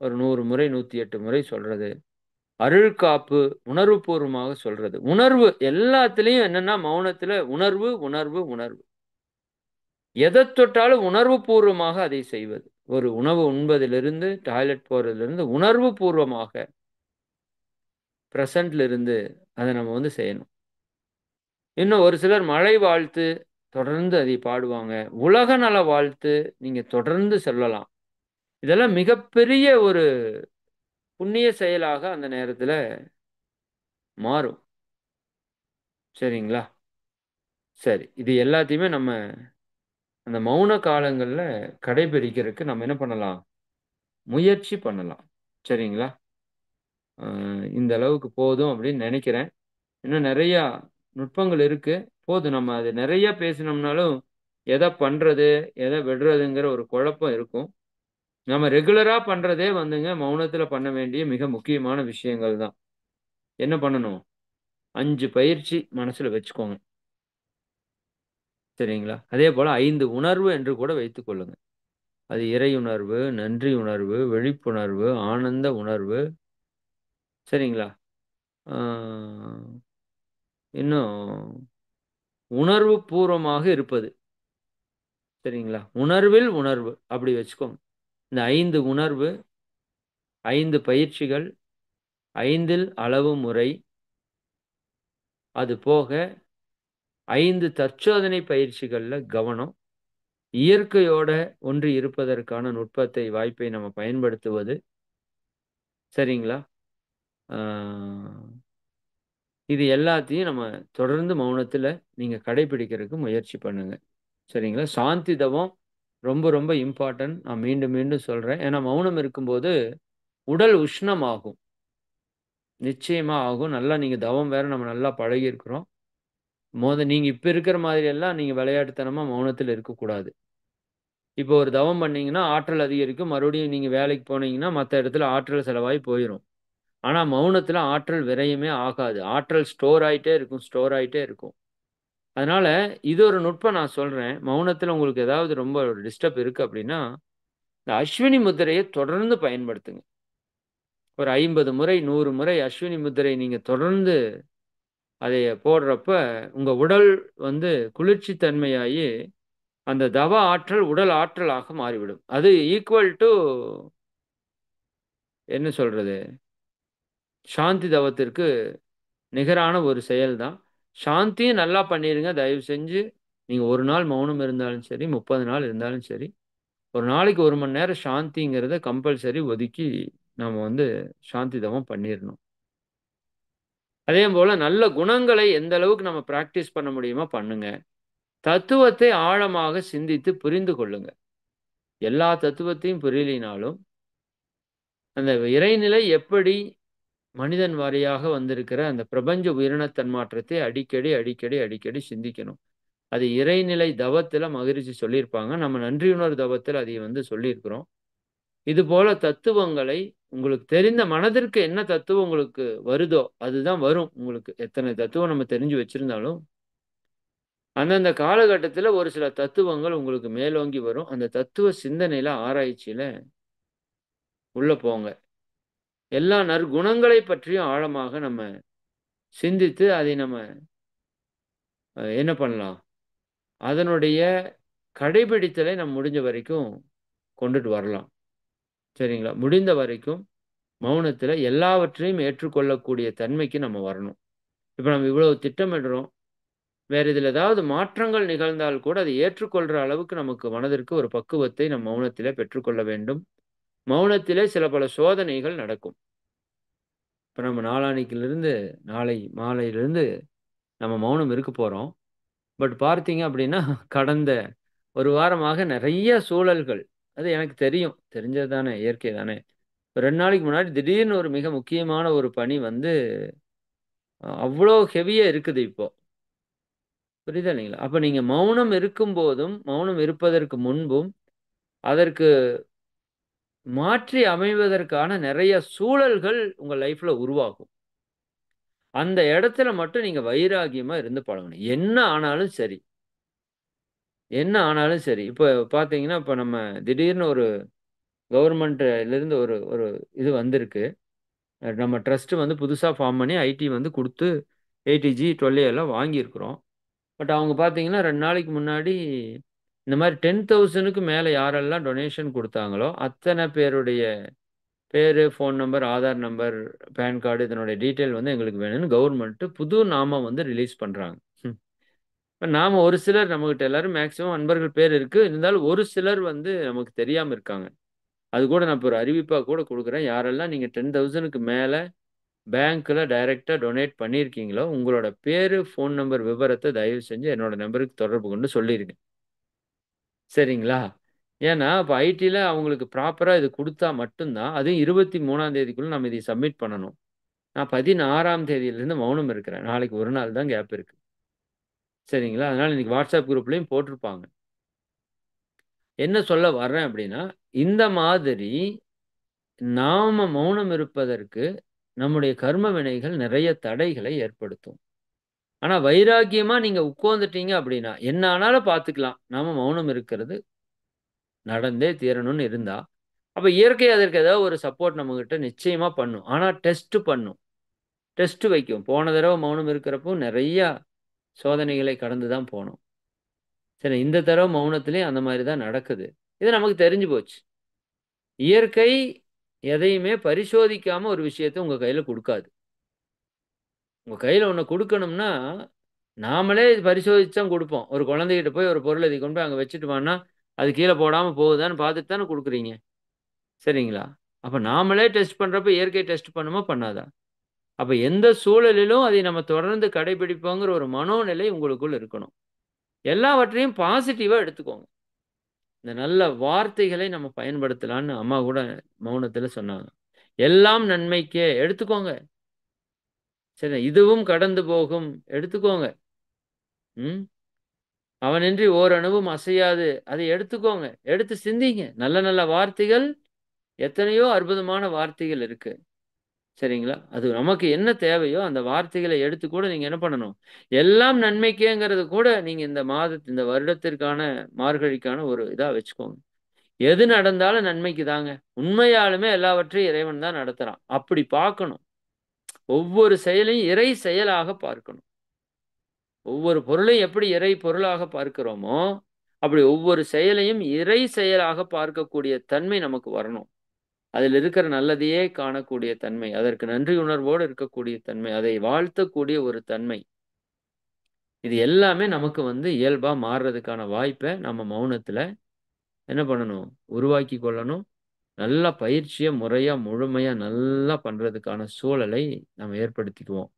ஒரு 100 முறை, 108 முறை சொல்றது. அருள் காப்பு உணர்வுபூர்வமாக சொல்றது. உணர்வு எல்லாத்துலயும் என்னன்னா மௌனத்துல உணர்வு, உணர்வு, உணர்வு. எதைத் தொட்டாலும் உணர்வு பூர்வமாக அதை செய்வது. ஒரு உணவு உண்பதிலிருந்து, டாய்லெட் போறதிலிருந்து உணர்வு பூர்வமாக பிரசன்ட்ல இருந்து அதை நம்ம வந்து செய்யணும். இன்னும் ஒரு சிலர் மழை வாழ்த்து தொடர்ந்து அதை பாடுவாங்க. உலக நல வாழ்த்து நீங்க தொடர்ந்து சொல்லலாம். இதெல்லாம் மிகப்பெரிய ஒரு புண்ணிய செயலாக அந்த நேரத்துல மாறும். சரிங்களா? சரி. இது எல்லாத்தையுமே நம்ம அந்த மௌன காலங்கள்ல கடைபிடிக்கிறதுக்கு நம்ம என்ன பண்ணலாம்? முயற்சி பண்ணலாம். சரிங்களா? அ இந்த அளவுக்கு போதும் அப்படின்னு நெனைக்கிறேன். இன்னும் நெறையா நுட்பங்கள் இருக்கு. போதும் நம்ம அது நெறைய பேசினோம்னாலும், எத பண்றது, எத விடுறதுங்கிற ஒரு குழப்பம் இருக்கும். நம்ம ரெகுலரா பண்றதே வந்துங்க, மௌனத்துல பண்ண வேண்டிய மிக முக்கியமான விஷயங்கள் தான். என்ன பண்ணணும்? 5 பயிற்சி மனசுல வச்சுக்கோங்க. சரிங்களா? அதேபோல 5 உணர்வு என்று கூட வைத்துக் கொள்ளுங்க. அது இறை உணர்வு, நன்றி உணர்வு, விழிப்புணர்வு, ஆனந்த உணர்வு. சரிங்களா? ஆ இன்னும் உணர்வு பூர்வமாக இருப்பது. சரிங்களா? உணர்வில் உணர்வு. அப்படி வச்சுக்கோங்க. இந்த 5 உணர்வு, 5 பயிற்சிகள், 5ல் அளவு முறை, அது போக 5 தற்சோதனை பயிற்சிகள்ல கவனம், இயற்கையோட ஒன்றி இருப்பதற்கான நுட்பத்தை, வாய்ப்பை நம்ம பயன்படுத்துவது. சரிங்களா? ஆ இது எல்லாத்தையும் நம்ம தொடர்ந்து மௌனத்துல நீங்க கடைபிடிக்கிறதுக்கு முயற்சி பண்ணுங்க. சரிங்களா? சாந்தி தவம் ரொம்ப ரொம்ப இம்பார்ட்டன்ட். நான் மீண்டும் மீண்டும் சொல்றேன். ஏன்னா மௌனம் இருக்கும்போது உடல் உஷ்ணமாகும். நிச்சயமா ஆகும். நல்லா நீங்க தவம் வேற நம்ம நல்லா பழகியிருக்கிறோம். நீங்க இப்ப இருக்கிற மாதிரி எல்லாம் நீங்க விளையாட்டுத்தனமா மௌனத்துல இருக்கக்கூடாது. இப்போ ஒரு தவம் பண்ணீங்கன்னா, ஆற்றல் அதிகரிக்கும். மறுபடியும் நீங்க வேலைக்கு போனீங்கன்னா, மத்த இடத்துல ஆற்றல் செலவாயி போயிரும். ஆனா மௌனத்துல ஆற்றல் விரயமே ஆகாது. ஆற்றல் ஸ்டோர் ஆயிட்டே இருக்கும், ஸ்டோர் ஆயிட்டே இருக்கும். அதனால இது ஒரு நுட்பம் நான் சொல்றேன். மௌனத்துல உங்களுக்கு ஏதாவது ரொம்ப டிஸ்டர்ப் இருக்கு அப்படின்னா, இந்த அஸ்வினி முத்திரைய தொடர்ந்து பயன்படுத்துங்க. ஒரு 50 முறை, 100 முறை அஸ்வினி முத்திரை நீங்க தொடர்ந்து அதைய போடுறப்ப, உங்க உடல் வந்து குளிர்ச்சி தன்மையாயி, அந்த தவ ஆற்றல் உடல் ஆற்றலாக மாறிவிடும். அது ஈக்குவல் டூ என்ன சொல்றது? சாந்தி தவத்திற்கு நிகரான ஒரு செயல் தான். சாந்தியும் நல்லா பண்ணிருங்க. தயவு செஞ்சு நீங்க 1 நாள் மௌனம் இருந்தாலும் சரி, 30 நாள் இருந்தாலும் சரி, ஒரு நாளைக்கு 1 மணி நேரம் சாந்திங்கிறத கம்பல்சரி ஒதுக்கி நாம வந்து சாந்தி தவம் பண்ணிறணும். அதேபோல நல்ல குணங்களை எந்த அளவுக்கு நம்ம பிராக்டிஸ் பண்ண முடியுமோ பண்ணுங்க. தத்துவத்தை ஆழமாக சிந்தித்து புரிந்து கொள்ளுங்க. எல்லா தத்துவத்தையும் புரியலினாலும், அந்த இறைநிலை எப்படி மனிதன் வாரியாக வந்திருக்கிற அந்த பிரபஞ்ச உயிரின தன்மாற்றத்தை அடிக்கடி, அடிக்கடி, அடிக்கடி சிந்திக்கணும். அது இறைநிலை தவத்தில மகிழ்ச்சி சொல்லியிருப்பாங்க. நம்ம நன்றியுணர்வு தவத்தில அதை வந்து சொல்லியிருக்கிறோம். இதுபோல தத்துவங்களை உங்களுக்கு தெரிந்த மனதிற்கு என்ன தத்துவம் உங்களுக்கு வருதோ, அதுதான் வரும் உங்களுக்கு. எத்தனை தத்துவம் நம்ம தெரிஞ்சு வச்சிருந்தாலும், அந்தந்த காலகட்டத்தில ஒரு சில தத்துவங்கள் உங்களுக்கு மேலோங்கி வரும். அந்த தத்துவ சிந்தனையில, ஆராய்ச்சியில உள்ள போங்க. எல்லா நற்குணங்களை பற்றியும் ஆழமாக நம்ம சிந்தித்து, அதை நம்ம என்ன பண்ணலாம்? அதனுடைய கடைபிடித்தலை நம்ம முடிஞ்ச வரைக்கும் கொண்டுட்டு வரலாம். சரிங்களா? முடிந்த வரைக்கும் மௌனத்தில எல்லாவற்றையும் ஏற்றுக்கொள்ளக்கூடிய தன்மைக்கு நம்ம வரணும். இப்ப நம்ம இவ்வளவு திட்டமிடுறோம். வேற இதில ஏதாவது மாற்றங்கள் நிகழ்ந்தால் கூட அதை ஏற்றுக்கொள்ற அளவுக்கு நமக்கு மனதிற்கு ஒரு பக்குவத்தை நம் மௌனத்திலே பெற்றுக்கொள்ள வேண்டும். மௌனத்திலே சில பல சோதனைகள் நடக்கும். இப்ப நம்ம நாளான்னைக்கிலிருந்து நாளை மாலையிலிருந்து நம்ம மௌனம் இருக்க போறோம். பட் பார்த்தீங்க அப்படின்னா, கடந்த 1 வாரமாக நெறைய சூழல்கள். அது எனக்கு தெரியும். தெரிஞ்சது தானே, இயற்கை தானே. 2 நாளைக்கு முன்னாடி திடீர்னு ஒரு மிக முக்கியமான ஒரு பணி வந்து அவ்வளோ ஹெவியா இருக்குது இப்போ. புரியுதா இல்லைங்களா? அப்ப நீங்க மௌனம் இருக்கும்போதும், மௌனம் இருப்பதற்கு முன்பும், அதற்கு மாற்றி அமைவதற்கான நெறைய சூழல்கள் உங்க லைஃப்ல உருவாகும். அந்த இடத்துல மட்டும் நீங்க வைராகியமா இருந்து பழகணும். என்ன ஆனாலும் சரி, என்ன ஆனாலும் சரி. இப்ப பார்த்தீங்கன்னா, இப்ப நம்ம திடீர்னு ஒரு கவர்மெண்ட்லேருந்து ஒரு ஒரு இது வந்திருக்கு. நம்ம ட்ரஸ்ட் வந்து புதுசா ஃபார்ம் பண்ணி ஐடி வந்து குடுத்து ஏடிஜி, 12ஏ எல்லாம் வாங்கியிருக்கிறோம். பட் அவங்க பார்த்தீங்கன்னா, 2 நாளைக்கு முன்னாடி இந்த மாரி 10,000க்கு மேல யாரெல்லாம் டொனேஷன் குடுத்தாங்களோ, அத்தன பேருடைய பேரு, phone number, Aadhaar number, PAN card இதனுடைய டீட்டெயில் வந்து எங்களுக்கு வேணும்னு கவர்மெண்ட் புது நாமம் வந்து ரிலீஸ் பண்றாங்க. ம். இப்ப நாம ஒரு சிலர் நம்மகிட்ட எல்லாரும் மேக்ஸிமம் அன்பர்கள் பேர் இருக்கு. இருந்தாலும் ஒரு சிலர் வந்து நமக்கு தெரியாம இருக்காங்க. அது கூட நான் இப்ப ஒரு அறிவிப்பா கூட குடுக்குறேன். யாரெல்லாம் நீங்க 10,000க்கு மேல பேங்க்ல டைரக்ட்டா டொனேட் பண்ணியிருக்கீங்களோ, உங்களோட பேரு, ஃபோன் நம்பர் விவரத்த தயவு செஞ்சு என்னோட நம்பருக்கு தொடர்பு கொண்டு சொல்லிருங்க. சரிங்களா? ஏன்னா, இப்ப ஐடில அவங்களுக்கு ப்ராப்பரா இது குடுத்தா மட்டும் தான் அதுவும் 23ஆம் தேதிக்குள்ள நம்ம இதை சப்மிட் பண்ணணும். நான் 16ஆம் தேதியிலிருந்து மௌனம் இருக்கிறேன். நாளைக்கு 1 நாள் தான் கேப் இருக்கு. சரிங்களா? அதனால இன்னைக்கு WhatsApp குரூப்லயும் போட்டிருப்பாங்க. என்ன சொல்ல வர்றேன் அப்டின்னா, இந்த மாதிரி நாம மௌனம் இருப்பதற்கு நம்முடைய கர்ம வினைகள் நெறைய தடைகளை ஏற்படுத்தும். ஆனா வைராக்கியமா நீங்க உட்கார்ந்துட்டீங்க அப்டின்னா, என்ன ஆனாலும் பார்த்துக்கலாம். நாம மௌனம் இருக்கிறது நடந்தே தீரணும்னு இருந்தா, அப்ப இயற்கை அதற்கு ஏதாவது ஒரு சப்போர்ட் நம்மகிட்ட நிச்சயமா பண்ணும். ஆனா டெஸ்ட் பண்ணும். டெஸ்ட் வைக்கும். போன தடவ மௌனம் இருக்கிறப்போ நெறையா சோதனைகளை கடந்து தான் போனோம். சரி இந்த தடவ மௌனத்திலயும் அந்த மாரி தான் நடக்குது. இது நமக்கு தெரிஞ்சு போச்சு. இயற்கை எதையுமே பரிசோதிக்காம ஒரு விஷயத்த உங்க கையில குடுக்காது. உங்க கையில ஒண்ண குடுக்கணும்னா, நாமளே பரிசோதிச்சு தான் குடுப்போம். ஒரு குழந்தைகிட்ட போய் ஒரு பொருள இத கொண்டு போய் அங்க வச்சுட்டு வான்னா, அது கீழ போடாம போகுதான்னு பார்த்துட்டு தானே குடுக்குறீங்க. சரிங்களா? அப்ப நாமளே டெஸ்ட் பண்றப்ப இயற்கை டெஸ்ட் பண்ணுமா? பண்ணாதா? அப்ப எந்த சூழலிலும் அதை நம்ம தொடர்ந்து கடைபிடிப்போங்கிற ஒரு மனோநிலை உங்களுக்குள் இருக்கணும். எல்லாவற்றையும் பாசிட்டிவா எடுத்துக்கோங்க. இந்த நல்ல வார்த்தைகளை நம்ம பயன்படுத்தலான்னு அம்மா கூட மௌனத்துல சொன்னாங்க. எல்லாம் நன்மைக்கே எடுத்துக்கோங்க. சரி இதுவும் கடந்து போகும் எடுத்துக்கோங்க. ம். அவனின்றி ஓரணுவும் அசையாது. அதை எடுத்துக்கோங்க. எடுத்து சிந்திங்க. நல்ல நல்ல வார்த்தைகள் எத்தனையோ அற்புதமான வார்த்தைகள் இருக்கு. சரிங்களா? அது நமக்கு என்ன தேவையோ அந்த வார்த்தைகள எடுத்து கூட நீங்க என்ன பண்ணணும்? எல்லாம் நன்மைக்கேங்கிறது கூட நீங்க இந்த வருடத்திற்கான மார்கழிக்கான ஒரு இதா வச்சுக்கோங்க. எது நடந்தாலும் நன்மைக்கு தாங்க. உண்மையாலுமே எல்லாவற்றையும் இறைவன் தான் நடத்துறான். அப்படி பார்க்கணும். ஒவ்வொரு செயலையும் இறை செயலாக பார்க்கணும். ஒவ்வொரு பொருளையும் எப்படி இறை பொருளாக பார்க்கிறோமோ, அப்படி ஒவ்வொரு செயலையும் இறை செயலாக பார்க்கக்கூடிய தன்மை நமக்கு வரணும். அதில் இருக்கிற நல்லதையே காணக்கூடிய தன்மை, அதற்கு நன்றி உணர்வோடு இருக்கக்கூடிய தன்மை, அதை வாழ்த்தக்கூடிய ஒரு தன்மை. இது எல்லாமே நமக்கு வந்து இயல்பா மாறுறதுக்கான வாய்ப்ப நம்ம மௌனத்துல என்ன பண்ணணும்? உருவாக்கி கொள்ளணும். நல்லா பயிற்சிய முறையா, முழுமையா நல்லா பண்றதுக்கான சூழலை நம்ம ஏற்படுத்திக்குவோம்.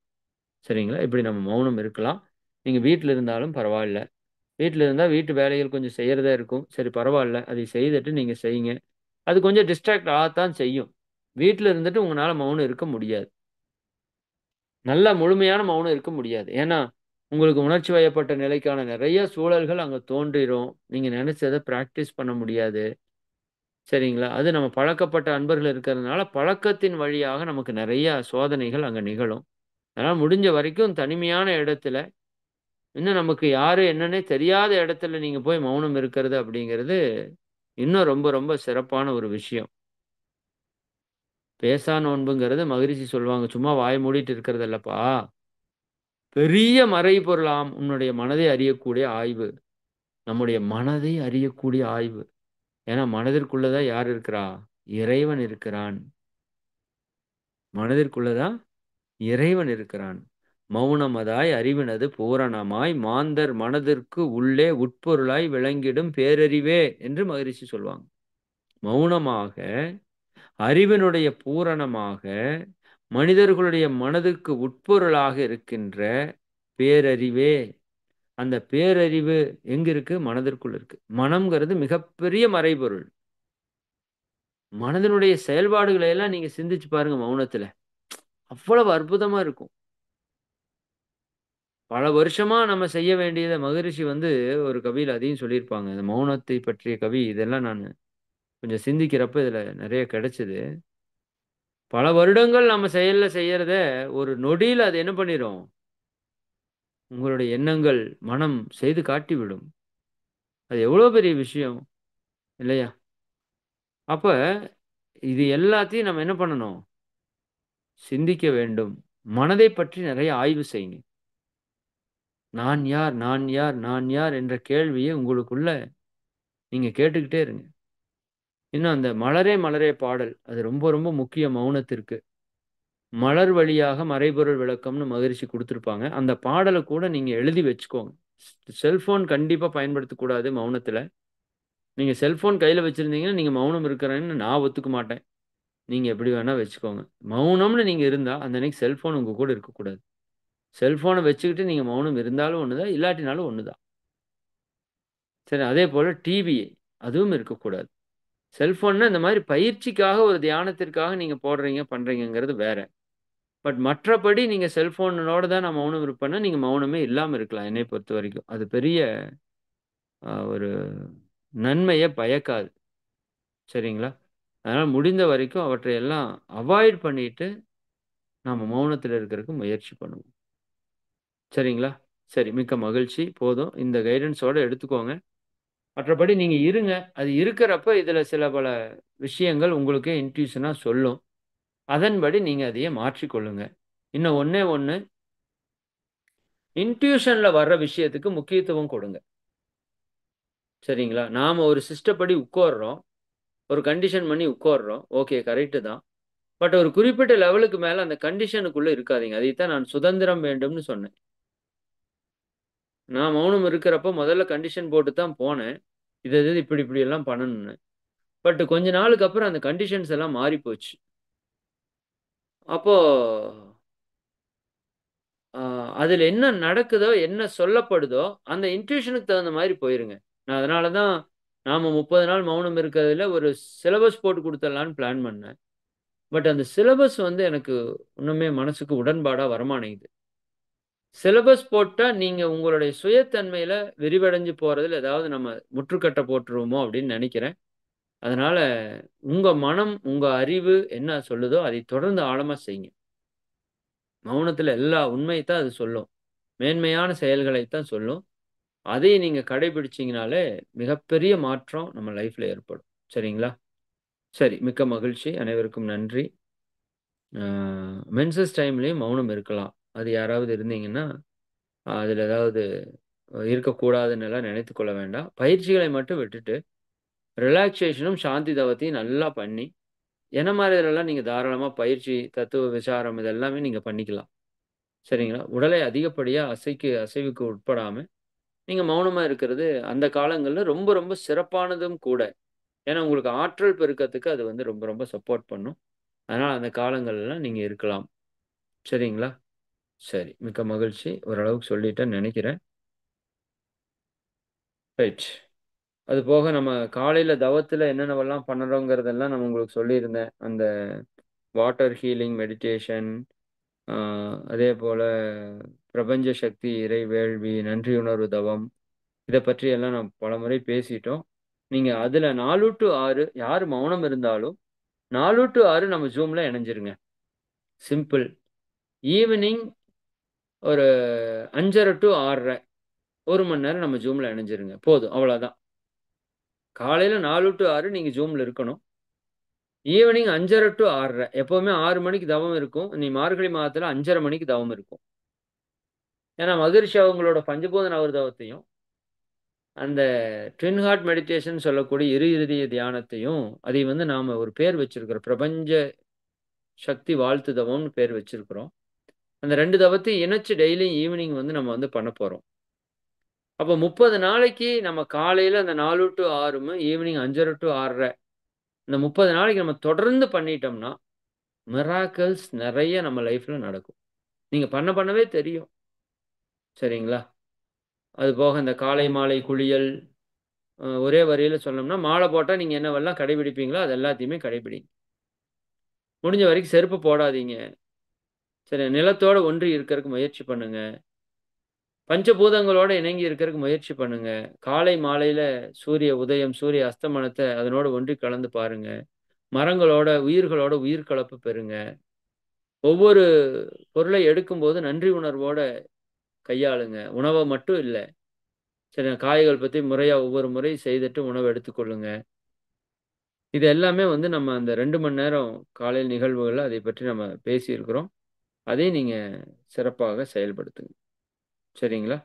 சரிங்களா? இப்படி நம்ம மௌனம் இருக்கலாம். நீங்க வீட்ல இருந்தாலும் பரவால்ல. வீட்ல இருந்தா வீட்டு வேலைகள் கொஞ்சம் செய்யறதா இருக்கும். சரி பரவால்ல. அதை செய்துட்டு நீங்க செய்யுங்க. அது கொஞ்சம் டிஸ்ட்ராக்ட் ஆகத்தான் செய்யும். வீட்ல இருந்துட்டு உங்கனால மௌனம் இருக்க முடியாது. நல்ல முழுமையான மௌனம் இருக்க முடியாது. ஏன்னா, உங்களுக்கு உணர்ச்சி வயப்பட்ட நிலைக்கான நெறைய சூழல்கள் அங்க தோன்றிரும். நீங்க நெனைச்சத பிராக்டிஸ் பண்ண முடியாது. சரிங்களா? அது நம்ம பழக்கப்பட்ட அன்பர்கள் இருக்கிறதுனால, பழக்கத்தின் வழியாக நமக்கு நெறைய சோதனைகள் அங்க நிகழும். அதனால முடிஞ்ச வரைக்கும் தனிமையான இடத்துல, இன்னும் நமக்கு யாரு என்னன்னே தெரியாத இடத்துல நீங்க போய் மௌனம் இருக்கிறது அப்படிங்கிறது, இன்னும் ரொம்ப ரொம்ப சிறப்பான ஒரு விஷயம். பேசா நோன்புங்கிறது மகரிஷி சொல்லுவாங்க. சும்மா வாய மூடிட்டு இருக்கிறது இல்லப்பா. பெரிய மறைபொருளாம் உன்னுடைய மனதை அறியக்கூடிய ஆய்வு. நம்முடைய மனதை அறியக்கூடிய ஆய்வு. ஏன்னா மனதிற்குள்ள தான் யார் இருக்கிறா? இறைவன் இருக்கிறான். மனதிற்குள்ள தான் இறைவன் இருக்கிறான். மௌனமதாய் அறிவினது பூரணமாய் மாந்தர் மனதிற்கு உள்ளே உட்பொருளாய் விளங்கிடும் பேரறிவே என்று மகரிஷி சொல்லுவாங்க. மௌனமாக அறிவினுடைய பூரணமாக மனிதர்களுடைய மனதுக்கு உட்பொருளாக இருக்கின்ற பேரறிவே அந்த பேரறிவு எங்க இருக்கு? மனதிற்குள் இருக்கு. மனம்ங்கிறது மிகப்பெரிய மறைபொருள். மனதினுடைய செயல்பாடுகளை எல்லாம் நீங்க சிந்திச்சு பாருங்க மௌனத்துல. அவ்வளவு அற்புதமா இருக்கும். பல வருஷமா நம்ம செய்ய வேண்டியத மகரிஷி வந்து ஒரு கவியில அதையும் சொல்லியிருப்பாங்க. இந்த மௌனத்தை பற்றிய கவி இதெல்லாம் நானு கொஞ்சம் சிந்திக்கிறப்ப இதுல நெறைய கிடைச்சது. பல வருடங்கள் நம்ம செயல்ல செய்யறத ஒரு நொடியில அது என்ன பண்ணிரும்? உங்களுடைய எண்ணங்கள், மனம் செய்து காட்டிவிடும். அது எவ்வளோ பெரிய விஷயம் இல்லையா? அப்ப இது எல்லாத்தையும் நம்ம என்ன பண்ணணும்? சிந்திக்க வேண்டும். மனதைப் பற்றி நெறைய ஆய்வு செய்யுங்க. நான் யார்? நான் யார்? நான் யார்? என்ற கேள்விய உங்களுக்குள்ள நீங்க கேட்டுக்கிட்டே இருங்க. இன்னும் அந்த மலரே மலரே பாடல். அது ரொம்ப ரொம்ப முக்கியம் மௌனத்திற்கு. மலர் வழியாக மறைபொருள் விளக்கம்னு மகரிஷி குடுத்திருப்பாங்க. அந்த பாடல கூட நீங்க எழுதி வச்சுக்கோங்க. செல்ஃபோன் கண்டிப்பா பயன்படுத்தக்கூடாது மௌனத்துல. நீங்க செல்ஃபோன் கையில வச்சிருந்தீங்கன்னா, நீங்க மௌனம் இருக்கிறேன்னு நான் ஒத்துக்க மாட்டேன். நீங்க எப்படி வேணா வச்சுக்கோங்க. மௌனம்னு நீங்க இருந்தா, அந்த அன்னைக்கு செல்ஃபோன் உங்க கூட இருக்கக்கூடாது. செல்ஃபோன வச்சுக்கிட்டு நீங்க மௌனம் இருந்தாலும் ஒண்ணுதான், இல்லாட்டினாலும் ஒண்ணுதான். சரி, அதேபோல டிவி அதுவும் இருக்கக்கூடாது. செல்ஃபோன்னா இந்த மாரி பயிற்சிக்காக ஒரு தியானத்திற்காக நீங்க போடுறீங்க, பண்றீங்கங்கிறது வேற. பட் மற்றபடி நீங்க செல்ஃபோனோட தான் நான் மௌனம் இருப்பேன்னா, நீங்க மௌனமே இல்லாம இருக்கலாம் என்னைய பொறுத்தவரைக்கும். அது பெரிய ஒரு நன்மைய பயக்காது. சரிங்களா? அதனால முடிந்த வரைக்கும் அவற்றை எல்லாம் அவாய்ட் பண்ணிட்டு, நாம மௌனத்தில இருக்கறக்கு முயற்சி பண்ணுவோம். சரிங்களா? சரி, மிக்க மகிழ்ச்சி. போதும். இந்த கைடன்ஸோட எடுத்துக்கோங்க. மற்றபடி நீங்க இருங்க. அது இருக்கிறப்ப இதுல சில பல விஷயங்கள் உங்களுக்கே இன்ட்யூஷனா சொல்லும். அதன்படி நீங்க அதையே மாற்றிக் கொள்ளுங்க. இன்னும் ஒண்ணே ஒண்ணு, இன்ட்யூஷன்ல வர்ற விஷயத்துக்கு முக்கியத்துவம் கொடுங்க. சரிங்களா? நாம ஒரு சிஸ்டப்படி உட்கார்றோம். ஒரு கண்டிஷன் பண்ணி உட்கார்றோம். ஓகே, கரெக்ட்டு தான். பட் ஒரு குறிப்பிட்ட லெவலுக்கு மேல அந்த கண்டிஷனுக்குள்ள இருக்காதீங்க. அதைத்தான் நான் சுதந்திரம் வேண்டும்னு சொன்னேன். நான் மௌனம் இருக்கிறப்போ முதல்ல கண்டிஷன் போட்டு தான் போனேன். இது இப்படி இப்படி எல்லாம் பண்ணணும்னு. பட் கொஞ்ச நாளுக்கு அப்புறம் அந்த கண்டிஷன்ஸ் எல்லாம் மாறி போச்சு. அப்போ அ அதில என்ன நடக்குதோ, என்ன சொல்லப்படுதோ, அந்த இன்ட்யூஷனுக்கு தகுந்த மாரி போயிருங்க. நான் அதனால தான் நாம 30 நாள் மௌனம் இருக்கிறதுல ஒரு சிலபஸ் போட்டு குடுத்துடலான்னு பிளான் பண்ணேன். பட் அந்த சிலபஸ் வந்து எனக்கு இன்னுமே மனசுக்கு உடன்பாடா வரமாட்டேங்குது. சிலபஸ் போட்டா நீங்க உங்களுடைய சுயத்தன்மையில விரிவடைஞ்சு போறதுல ஏதாவது நம்ம முற்றுக்கட்ட போட்டுருவோமோ அப்படின்னு நெனைக்கிறேன். அதனால உங்க மனம், உங்க அறிவு என்ன சொல்லுதோ, அதை தொடர்ந்து ஆழமா செய்யுங்க. மௌனத்தில எல்லா உண்மைய தான் அது சொல்லும். மேன்மையான செயல்களைத் தான் சொல்லும். அதை நீங்க கடைபிடிச்சீங்கனாலே, மிகப்பெரிய மாற்றம் நம்ம லைஃப்ல ஏற்படும். சரிங்களா? சரி, மிக்க மகிழ்ச்சி. அனைவருக்கும் நன்றி. அ மென்சஸ் டைம்லயும் மௌனம் இருக்கலாம். அது யாராவது இருந்தீங்கன்னா, அதில ஏதாவது இருக்கக்கூடாதுன்னெல்லாம் நினைத்துக் கொள்ள வேண்டாம். பயிற்சிகளை மட்டும் விட்டுட்டு, ரிலாக்சேஷனும் சாந்தி தவத்தையும் நல்லா பண்ணி, என்ன மாரி இதுலலாம் நீங்க தாராளமா பயிற்சி, தத்துவ விசாரம் இது எல்லாமே நீங்க பண்ணிக்கலாம். சரிங்களா? உடலை அதிகப்படியா அசைவுக்கு உட்படாம, நீங்க மௌனமா இருக்கிறது அந்த காலங்கள்ல ரொம்ப ரொம்ப சிறப்பானதும் கூட. ஏன்னா, உங்களுக்கு ஆற்றல் பெருக்கத்துக்கு அது வந்து ரொம்ப ரொம்ப சப்போர்ட் பண்ணும். அதனால அந்த காலங்கள்லாம் நீங்க இருக்கலாம். சரிங்களா? சரி. மிக்க மகிழ்ச்சி. ஓரளவுக்கு சொல்லிட்டேன்னு நெனைக்கிறேன். ரைட். அதுபோக நம்ம காலையில தவத்தில என்னென்னவெல்லாம் பண்ணணுங்கிறதெல்லாம் நான் உங்களுக்கு சொல்லியிருந்தேன். அந்த வாட்டர் ஹீலிங் மெடிடேஷன், அ அதேபோல பிரபஞ்ச சக்தி, இறை வேள்வி, நன்றியுணர்வு தவம், இத பற்றி எல்லாம் நாம் பலமுறை பேசிட்டோம். நீங்க அதுல 4 டூ 6 யார் மௌனம் இருந்தாலும் 4 டூ 6 நம்ம Zoomல இணைஞ்சிருங்க. சிம்பிள். ஈவினிங் ஒரு 5:30 டூ 6:30 1 மணி நேரம் நம்ம Zoomல இணைஞ்சிருங்க. போதும், அவ்வளோதான். காலையில 4 டூ 6 நீங்க Zoomல இருக்கணும். ஈவினிங் 5:30 டூ 6:30 எப்பவுமே 6 மணிக்கு தவம் இருக்கும். மார்கழி மாதத்துல 5:30 மணிக்கு தவம் இருக்கும். ஏன்னா மகரிஷி அவங்களோட பஞ்சபூத நவர் தவத்தையும், அந்த ட்வின் ஹார்ட் மெடிடேஷன் சொல்லக்கூடிய இரு இருதய தியானத்தையும், அதை வந்து நாம ஒரு பேர் வச்சிருக்கிறோம். பிரபஞ்ச சக்தி வாழ்த்து தவம்னு பேர் வச்சிருக்கிறோம். அந்த 2 தவத்தையும் இணைச்சு டெய்லியும் ஈவினிங் வந்து நம்ம வந்து பண்ண போறோம். அப்போ 30 நாளைக்கு நம்ம காலையில அந்த 4 டூ 6 ஈவினிங் 5:30 டூ 6:30 இந்த 30 நாளைக்கு நம்ம தொடர்ந்து பண்ணிட்டோம்னா, மிராக்கிள்ஸ் நெறைய நம்ம லைஃப்ல நடக்கும். நீங்க பண்ணவே தெரியும். சரிங்களா? அதுபோக இந்த காலை, மாலை குளியல் ஒரே வரியில சொல்லணும்னா, மாலை போட்டா நீங்க என்னவெல்லாம் கடைபிடிப்பீங்களோ, அது எல்லாத்தையுமே கடைபிடிங்க. முடிஞ்ச வரைக்கும் செருப்பு போடாதீங்க. சரி, நிலத்தோட ஒன்றி இருக்கறக்கு முயற்சி பண்ணுங்க. பஞ்சபூதங்களோட இணங்கி இருக்கிறதுக்கு முயற்சி பண்ணுங்க. காலை மாலையில சூரிய உதயம், சூரிய அஸ்தமனத்தை அதனோட ஒன்றி கலந்து பாருங்க. மரங்களோட, உயிர்களோட உயிர் கலப்பு பெறுங்க. ஒவ்வொரு பொருளை எடுக்கும்போது நன்றி உணர்வோட கையாளுங்க. உணவ மட்டும் இல்ல. சரி, காய்கள் பத்தி முறையா ஒவ்வொரு முறை செய்துட்டு உணவு எடுத்துக்கொள்ளுங்க. இது எல்லாமே வந்து நம்ம அந்த 2 மணி நேரம் காலையில் நிகழ்வுகள்ல அதை பற்றி நம்ம பேசியிருக்கிறோம். அதை நீங்க சிறப்பாக செயல்படுத்துங்க. சரிங்களா?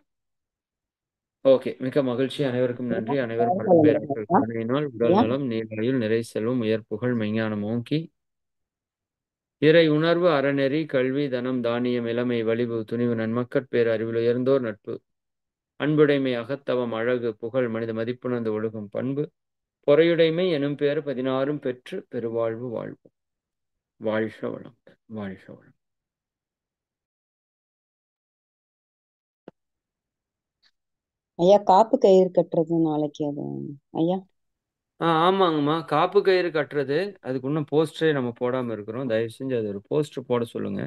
ஓகே. மிக்க மகிழ்ச்சி. அனைவருக்கும் நன்றி. அனைவரும் பல பேராற்றல் கருணையினால் உடல் ஐயா நலம், நீளாயுள், நிறை செல்வம், உயர் புகழ், மெஞ்ஞானம் ஓங்கி, இறை உணர்வு, அறநெறி, கல்வி, தனம், தானியம், இளமை, வலிவு, துணிவு, நன்மக்கட் பேர் அறிவில் உயர்ந்தோர் நட்பு, அன்புடைமை, அகத்தவம், அழகு, புகழ், மனித மதிப்புணர்ந்து ஒழுகும் பண்பு, பொறையுடைமை எனும் பேர் 16ம் பெற்று பெருவாழ்வு வாழ்வு. வாழ்க வளம். வாழ்க வளம். ஐயா காப்பு கயிறு கட்டுறது நாளைக்கு அது ஐயா ஆமாங்கம்மா. காப்பு கயிறு கட்டுறது, அதுக்கு இன்னும் போஸ்டரே நம்ம போடாம இருக்கிறோம். தயவு செஞ்சு அது ஒரு போஸ்டர் போட சொல்லுங்க.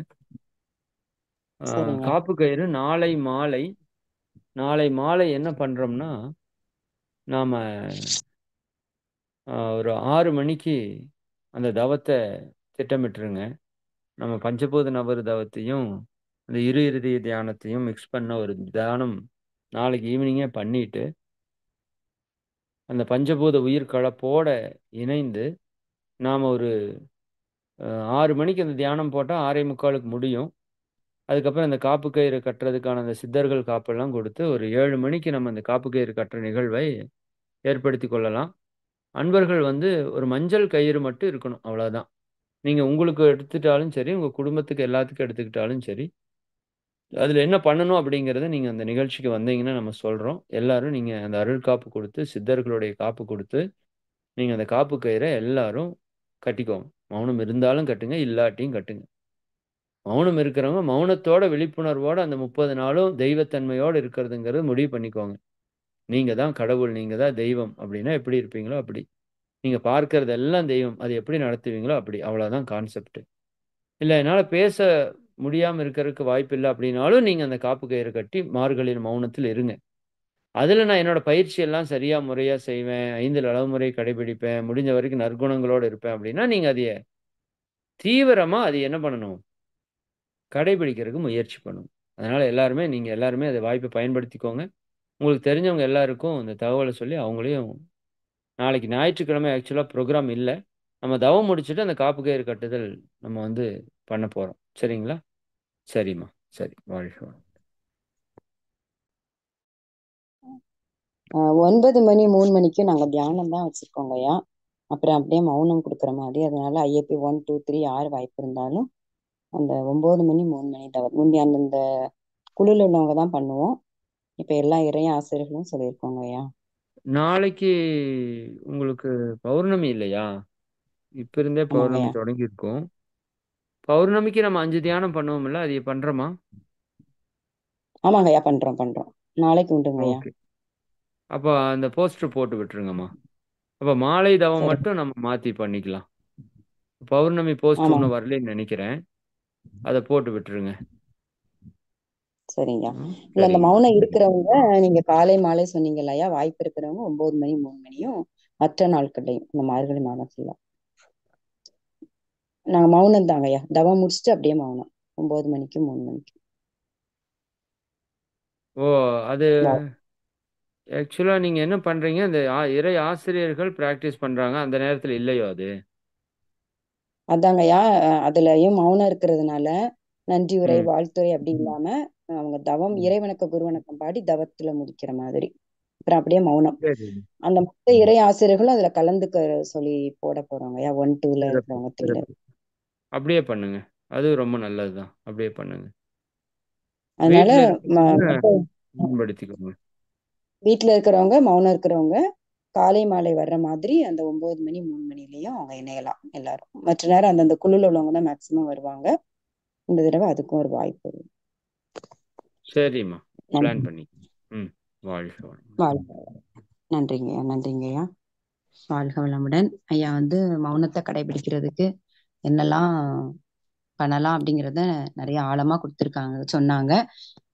சரிங்க காப்பு கயிறு நாளை மாலை என்ன பண்றோம்னா, நாம ஒரு 6 மணிக்கு அந்த தவத்த திட்டமிட்டுருங்க. நம்ம பஞ்சபூத நவரு தவத்தையும், அந்த இரு இறுதி தியானத்தையும் மிக்ஸ் பண்ண ஒரு தியானம் நாளைக்கு ஈவினிங்கே பண்ணிட்டு, அந்த பஞ்சபூத உயிர் கலப்போட இணைந்து, நாம ஒரு 6 மணிக்கு அந்த தியானம் போட்டா 6:45க்கு முடியும். அதுக்கப்புறம் அந்த காப்பு கயிறு கட்டுறதுக்கான அந்த சித்தர்கள் காப்பெல்லாம் கொடுத்து, ஒரு 7 மணிக்கு நம்ம அந்த காப்பு கயிறு கட்டுற நிகழ்வை ஏற்படுத்திக் கொள்ளலாம். அன்பர்கள் வந்து ஒரு மஞ்சள் கயிறு மட்டும் இருக்கணும். அவ்வளவுதான். நீங்க உங்களுக்கு எடுத்துட்டாலும் சரி, உங்க குடும்பத்துக்கு எல்லாத்துக்கும் எடுத்துக்கிட்டாலும் சரி, அதுல என்ன பண்ணணும் அப்படிங்கிறத நீங்க அந்த நிகழ்ச்சிக்கு வந்தீங்கன்னா நம்ம சொல்றோம். எல்லாரும் நீங்க அந்த அருள் காப்பு கொடுத்து, சித்தர்களுடைய காப்பு கொடுத்து, நீங்க அந்த காப்பு கயிறை எல்லாரும் கட்டிக்கோங்க. மௌனம் இருந்தாலும் கட்டுங்க, இல்லாட்டியும் கட்டுங்க. மௌனம் இருக்கிறவங்க மௌனத்தோட விழிப்புணர்வோட அந்த 30 நாளும் தெய்வத்தன்மையோட இருக்கிறதுங்கிறது முடிவு பண்ணிக்கோங்க. நீங்க தான் கடவுள், நீங்க தான் தெய்வம் அப்படின்னா எப்படி இருப்பீங்களோ அப்படி. நீங்க பார்க்கிறது எல்லாம் தெய்வம். அது எப்படி நடத்துவீங்களோ அப்படி. அவ்வளவுதான் கான்செப்ட். இல்ல என்னால பேச முடியாம இருக்கறதுக்கு வாய்ப்பில்ல அப்படின்னாலும், நீங்க அந்த காப்பு கயிறு கட்டி மார்கழியில் மௌனத்தில் இருங்க. அதுல நான் என்னோட பயிற்சி எல்லாம் சரியா முறையா செய்வேன். 5 நலமுறை கடைபிடிப்பேன். முடிஞ்ச வரைக்கும் நற்குணங்களோட இருப்பேன் அப்படின்னா, நீங்க அதைய தீவிரமா அது என்ன பண்ணணும்? கடைபிடிக்கிறதுக்கு முயற்சி பண்ணணும். அதனால நீங்க எல்லாருமே அந்த வாய்ப்பை பயன்படுத்திக்கோங்க. உங்களுக்கு தெரிஞ்சவங்க எல்லாருக்கும் இந்த தகவல சொல்லி அவங்களையும் நாளைக்கு ஞாயிற்றுக்கிழமை ஆக்சுவலா ப்ரோகிராம் இல்ல. நம்ம தவம் முடிச்சுட்டு அந்த காப்பு கயிறு கட்டுதல் நம்ம வந்து பண்ண போறோம். சரிங்களா? சரிம்மா. சரி. வாழ்க வளமுடன். 9 மணி 3 மணிக்கும் நாங்க தியானம் தான் வச்சிருக்கோங்க ஐயா. அப்புறம் அப்படியே மௌனம் கொடுக்குற மாதிரி. அதனால ஐஏபி 1 2 3 யார் வாய்ப்பு இருந்தாலும் அந்த 9 மணி 3 மணி தவிர முந்தி அந்தந்த குழுல உள்ளவங்க தான் பண்ணுவோம். இப்ப எல்லா இறைய ஆசிரியர்களும் சொல்லியிருக்கோங்க ஐயா. நாளைக்கு உங்களுக்கு பௌர்ணமி இல்லையா? இப்ப இருந்தே ஆமாங்க பௌர்ணமி ஐயா. தொடங்கியிருக்கும். பௌர்ணமிக்கு நம்ம 5 தியானம் பண்ணுவோம்ல, அது பண்றோமா? ஆமாங்க ஐயா பண்றோம். நாளைக்கு உண்டுங்க ஐயா. ஓகே. அப்ப அந்த போஸ்டர் போட்டு விட்டுருங்கம்மா. அப்ப மாலை தவம் சரி. மட்டும் நம்ம மாத்தி பண்ணிக்கலாம். பௌர்ணமி போஸ்டர் ஆமாங்க. இன்னும் வரலைன்னு நினைக்கிறேன். அத போட்டு விட்டுருங்க. சரிங்க. இல்ல இந்த சரிங்கம்மா. மௌனம் சரி. இருக்கிறவங்க நீங்க காலை மாலை சொன்னீங்க இல்லையா, வாய்ப்பு இருக்கிறவங்க 9 மணி 3 மணியும் மற்ற நாட்கள்லையும் இந்த மார்கழி மாதம் ஃபுல்லா நாங்க மௌனம் தாங்க ஐயா. தவம் முடிச்சுட்டு அப்படியே மௌனம் 9 மணிக்கு 3 மணிக்கு. ஓ! அது வா- ஆக்சுவலா நீங்க என்ன பண்றீங்க? இந்த இறை ஆசிரியர்கள் பிராக்டிஸ் பண்றாங்க. அந்த நேரத்துல இல்லையோ அது? அதாங்க ஐயா. அதுலயும் மௌனம் இருக்கிறதுனால நன்றி உரை ம். வாழ்த்துரை அப்படி இல்லாம அவங்க தவம் ம். இறைவணக்க குருவணக்கம் பாடி தவத்துல முடிக்கிற மாதிரி. அப்புறம் அப்படியே மௌனம். சரி. அந்த மொத்த இறை ஆசிரியர்களும் அதுல கலந்துக்க சொல்லி போட போறாங்க ஐயா. 1 2ல சிறப்பு, இருக்கிறவங்க 3ல. சிறப்பு. அப்படியே பண்ணுங்க. அது ரொம்ப நல்லதுதான். அப்படியே பண்ணுங்க. அதனால வீட்ல இருக்கிறவங்க மொத்த பயன்படுத்திக்கோங்க. வீட்டுல இருக்கிறவங்க மௌனம் இருக்கிறவங்க காலை மாலை வர்ற மாதிரி அந்த 9 மணி 3 மணிலயும் அவங்க இணையலாம் எல்லாரும். மற்ற நேரம் அந்தந்த குழுல உள்ளவங்க தான் மேக்சிமம் வருவாங்க. இந்த தடவை அதுக்கும் ஒரு வாய்ப்பு இருக்கு. சரிம்மா. பிளான் நன்றி. பண்ணி. ம். வாழ்க வளமுடன். வாழ்க. நன்றிங்கய்யா. வாழ்க வளமுடன் ஐயா. மௌனத்தை கடைபிடிக்கிறதுக்கு என்னெல்லாம் பண்ணலாம் அப்படிங்கிறத நிறைய ஆழமா கொடுத்துருக்காங்க சொன்னாங்க.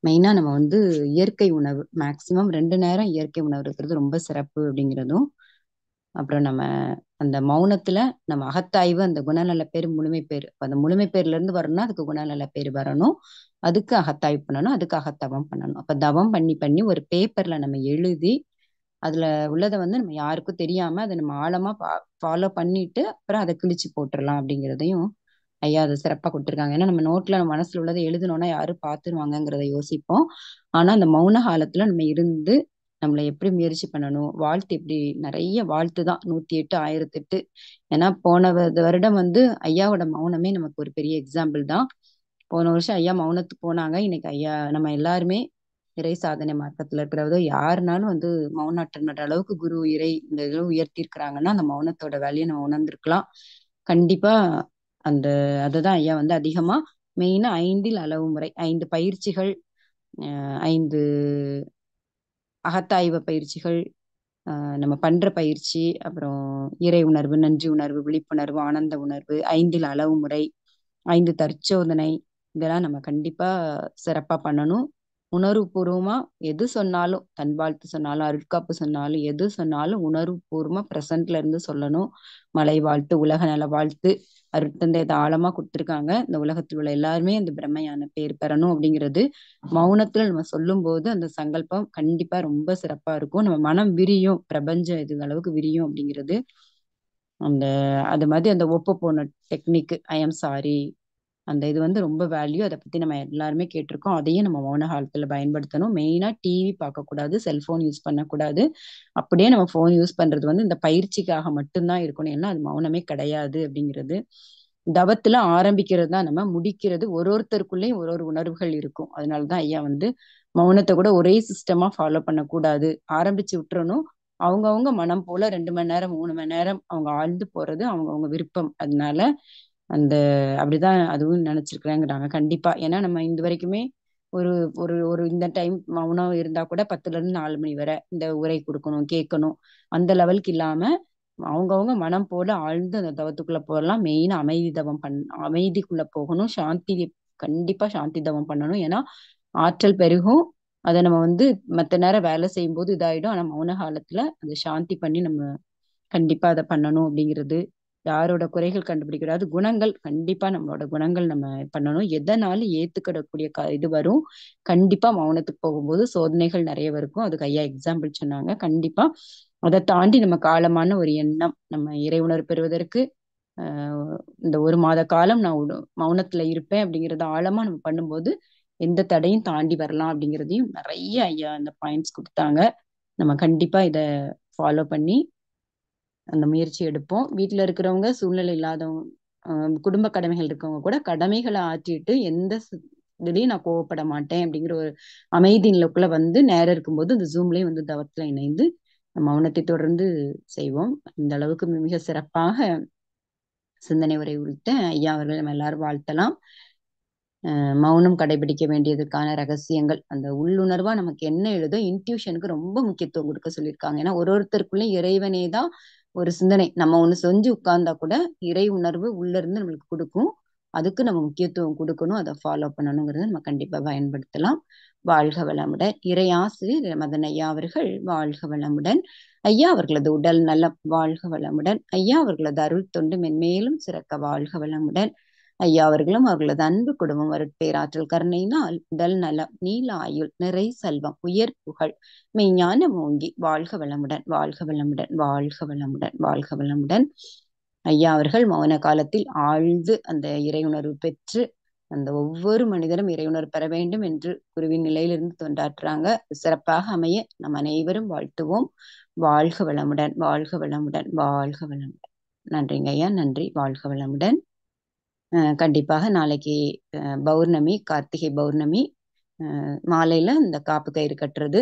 மெயினா நம்ம வந்து இயற்கை உணவு மேக்சிமம் 2 நேரம் இயற்கை உணவு இருக்கிறது ரொம்ப சிறப்பு அப்படிங்கிறதும், அப்புறம் நம்ம அந்த மௌனத்துல நம்ம அகத்தாய்வு, அந்த குணநல பேர் முழுமை பேர், அந்த முழுமை பேர்ல இருந்து வரணும்னா அதுக்கு குணநல பேர் வரணும், அதுக்கு அகத்தாய்வு பண்ணணும், அதுக்கு அகத்தவம் பண்ணணும். அப்ப தவம் பண்ணி பண்ணி ஒரு பேப்பர்ல நம்ம எழுதி அதுல உள்ளதை வந்து நம்ம யாருக்கும் தெரியாம அதை நம்ம ஆழமா ஃபாலோ பண்ணிட்டு அப்புறம் அதை கிழிச்சு போட்டுடலாம் அப்படிங்கிறதையும் ஐயா அதை சிறப்பா கொடுத்துருக்காங்க. ஏன்னா நம்ம நோட்ல நம்ம மனசுல உள்ளதை எழுதணும்னா யாரும் பார்த்துருவாங்கங்கிறத யோசிப்போம். ஆனா அந்த மௌன காலத்துல நம்ம இருந்து நம்மளை எப்படி முயற்சி பண்ணணும், வாழ்த்து எப்படி, நிறைய வாழ்த்து தான் 108 1008. ஏன்னா போன வருடம் வந்து ஐயாவோட மௌனமே நமக்கு ஒரு பெரிய எக்ஸாம்பிள் தான். போன வருஷம் ஐயா மௌனத்துக்கு போனாங்க, இன்னைக்கு ஐயா நம்ம எல்லாருமே இறை சாதனை மார்க்கத்துல இருக்கிறதோ யாருனாலும் வந்து மௌன அட்டன் பண்ற அளவுக்கு குரு இறை இந்த இதில் உயர்த்தி இருக்கிறாங்கன்னா அந்த மௌனத்தோட வேலையை நம்ம உணர்ந்திருக்கலாம். கண்டிப்பா அந்த அதுதான் ஐயா வந்து அதிகமா மெயினா 5 அளவு முறை, 5 பயிற்சிகள், 5 அகத்தாய்வு பயிற்சிகள், நம்ம பண்ற பயிற்சி, அப்புறம் இறை உணர்வு, நன்றி உணர்வு, விழிப்புணர்வு, ஆனந்த உணர்வு, 5 அளவு முறை, 5 தற்சோதனை, இதெல்லாம் நம்ம கண்டிப்பா சிறப்பா பண்ணணும். உணர்வுபூர்வமா எது சொன்னாலும், தன் வாழ்த்து சொன்னாலும், அருட்காப்பு சொன்னாலும், எது சொன்னாலும் உணர்வுபூர்வமா பிரசன்ட்ல இருந்து சொல்லணும். மலை வாழ்த்து, உலக நல வாழ்த்து, அருட்தந்தை இதை ஆழமா கொடுத்துருக்காங்க. இந்த உலகத்தில் உள்ள எல்லாருமே அந்த பிரம்மையான பேர் பெறணும் அப்படிங்கிறது மௌனத்துல நம்ம சொல்லும் போது அந்த சங்கல்பம் கண்டிப்பா ரொம்ப சிறப்பா இருக்கும். நம்ம மனம் விரியும், பிரபஞ்சம் இது அளவுக்கு விரியும் அப்படிங்கிறது. அந்த அது மாதிரி அந்த ஒப்பு போன டெக்னிக், ஐ எம் சாரி, அந்த இது வந்து ரொம்ப வேல்யூ. அதை பத்தி நம்ம எல்லாருமே கேட்டிருக்கோம். அதையும் நம்ம மௌன காலத்துல பயன்படுத்தணும். மெயினா டிவி பார்க்கக்கூடாது, செல்போன் யூஸ் பண்ணக்கூடாது. அப்படியே நம்ம போன் யூஸ் பண்றது வந்து இந்த பயிற்சிக்காக மட்டும்தான் இருக்கணும். ஏன்னா அது மௌனமே கிடையாது அப்படிங்கிறது. தவத்துல ஆரம்பிக்கிறது தான், நம்ம முடிக்கிறது ஒருத்தருக்குள்ளேயும் ஒரு உணர்வுகள் இருக்கும். அதனாலதான் ஐயா வந்து மௌனத்தை கூட ஒரே சிஸ்டமா ஃபாலோ பண்ணக்கூடாது, ஆரம்பிச்சு விட்டுறணும். அவங்கவுங்க மனம் போல 2 மணி நேரம் 3 மணி நேரம் அவங்க ஆழ்ந்து போறது அவங்கவுங்க விருப்பம். அதனால அந்த அப்படிதான் அதுவும் நினைச்சிருக்கிறேங்கிறாங்க கண்டிப்பா. ஏன்னா நம்ம இந்த வரைக்குமே ஒரு ஒரு ஒரு இந்த டைம் மௌனம் இருந்தா கூட 10ல இருந்து 4 மணி வரை இந்த உரை கொடுக்கணும், கேட்கணும், அந்த லெவலுக்கு இல்லாம அவங்கவுங்க மனம் போல ஆழ்ந்து அந்த தவத்துக்குள்ள போகலாம். மெயின் அமைதி தவம் அமைதிக்குள்ள போகணும். சாந்தி, கண்டிப்பா சாந்தி தவம் பண்ணணும். ஏன்னா ஆற்றல் பெருகும். அதை நம்ம வந்து மத்த நேரம் வேலை செய்யும் போது இதாயிடும். ஆனா மௌன காலத்துல அதை சாந்தி பண்ணி நம்ம கண்டிப்பா அதை பண்ணணும் அப்படிங்கிறது. யாரோட குறைகள் கண்டுபிடிக்கிறாது, குணங்கள் கண்டிப்பா நம்மளோட குணங்கள் நம்ம பண்ணணும். எதனாலும் ஏத்துக்கிடக்கூடிய இது வரும். கண்டிப்பா மௌனத்துக்கு போகும்போது சோதனைகள் நிறைய இருக்கும். அதுக்கு ஐயா எக்ஸாம்பிள் சொன்னாங்க. கண்டிப்பா அதை தாண்டி நம்ம காலமான ஒரு எண்ணம், நம்ம இறை உணர்வு பெறுவதற்கு இந்த 1 மாத காலம் நான் மௌனத்துல இருப்பேன் அப்படிங்கறத ஆழமா நம்ம பண்ணும்போது எந்த தடையும் தாண்டி வரலாம் அப்படிங்கிறதையும் நிறைய ஐயா அந்த பாயிண்ட்ஸ் கொடுத்தாங்க. நம்ம கண்டிப்பா இதை ஃபாலோ பண்ணி அந்த முயற்சி எடுப்போம். வீட்டுல இருக்கிறவங்க, சூழ்நிலை இல்லாதவங்க, குடும்ப கடமைகள் இருக்கவங்க கூட கடமைகளை ஆற்றிட்டு எந்த இதுலயும் நான் கோவப்பட மாட்டேன் அப்படிங்கிற ஒரு அமைதி நிலைக்குள்ள வந்து நேரம் இருக்கும்போது இந்த ஜூம்லயும் வந்து தவத்துல இணைந்து மௌனத்தை தொடர்ந்து செய்வோம். இந்த அளவுக்கு மிக சிறப்பாக சிந்தனை உரை உரித்த ஐயா அவர்கள் நம்ம எல்லாரும் வாழ்த்தலாம். மௌனம் கடைபிடிக்க வேண்டியதுக்கான ரகசியங்கள், அந்த உள்ளுணர்வா நமக்கு என்ன எழுதோ இன்ட்யூஷனுக்கு ரொம்ப முக்கியத்துவம் கொடுக்க சொல்லியிருக்காங்க. ஏன்னா ஒருத்தருக்குள்ள இறைவனே தான் ஒரு சிந்தனை, நம்ம ஒண்ணு செஞ்சு உட்கார்ந்தா கூட இறை உணர்வு உள்ள இருந்து நம்மளுக்கு கொடுக்கும். அதுக்கு நம்ம முக்கியத்துவம் கொடுக்கணும், அதை ஃபாலோ பண்ணணுங்கிறத நம்ம கண்டிப்பா பயன்படுத்தலாம். வாழ்க வளமுடன். இறை ஆசிரியர் மதன் ஐயா அவர்கள் வாழ்க வளமுடன். ஐயா அவர்களது உடல் நலம் வாழ்க வளமுடன். ஐயா அவர்களது அருள் தொண்டு மென்மேலும் சிறக்க வாழ்க வளமுடன். ஐயா அவர்களும் அவர்களது அன்பு குடும்பம் அருட்பேராற்றல் கருணையினால் உடல் நலம், நீல ஆயுள், நிறை செல்வம், உயர் புகழ், மெய்ஞான ஓங்கி வாழ்க வளமுடன், வாழ்க வளமுடன், வாழ்க வளமுடன், வாழ்க வளமுடன். ஐயா அவர்கள் மௌன காலத்தில் ஆழ்ந்து அந்த இறையுணர்வு பெற்று அந்த ஒவ்வொரு மனிதரும் இறையுணர்வு பெற வேண்டும் என்று குருவின் நிலையிலிருந்து தொண்டாற்றுறாங்க. சிறப்பாக அமைய நம் அனைவரும் வாழ்த்துவோம். வாழ்க வளமுடன், வாழ்க வளமுடன், வாழ்க வளமுடன். நன்றிங்க ஐயா, நன்றி. வாழ்க வளமுடன். கண்டிப்பாக நாளைக்கு பௌர்ணமி, கார்த்திகை பௌர்ணமி, மாலையில இந்த காப்பு கயிறு கட்டுறது,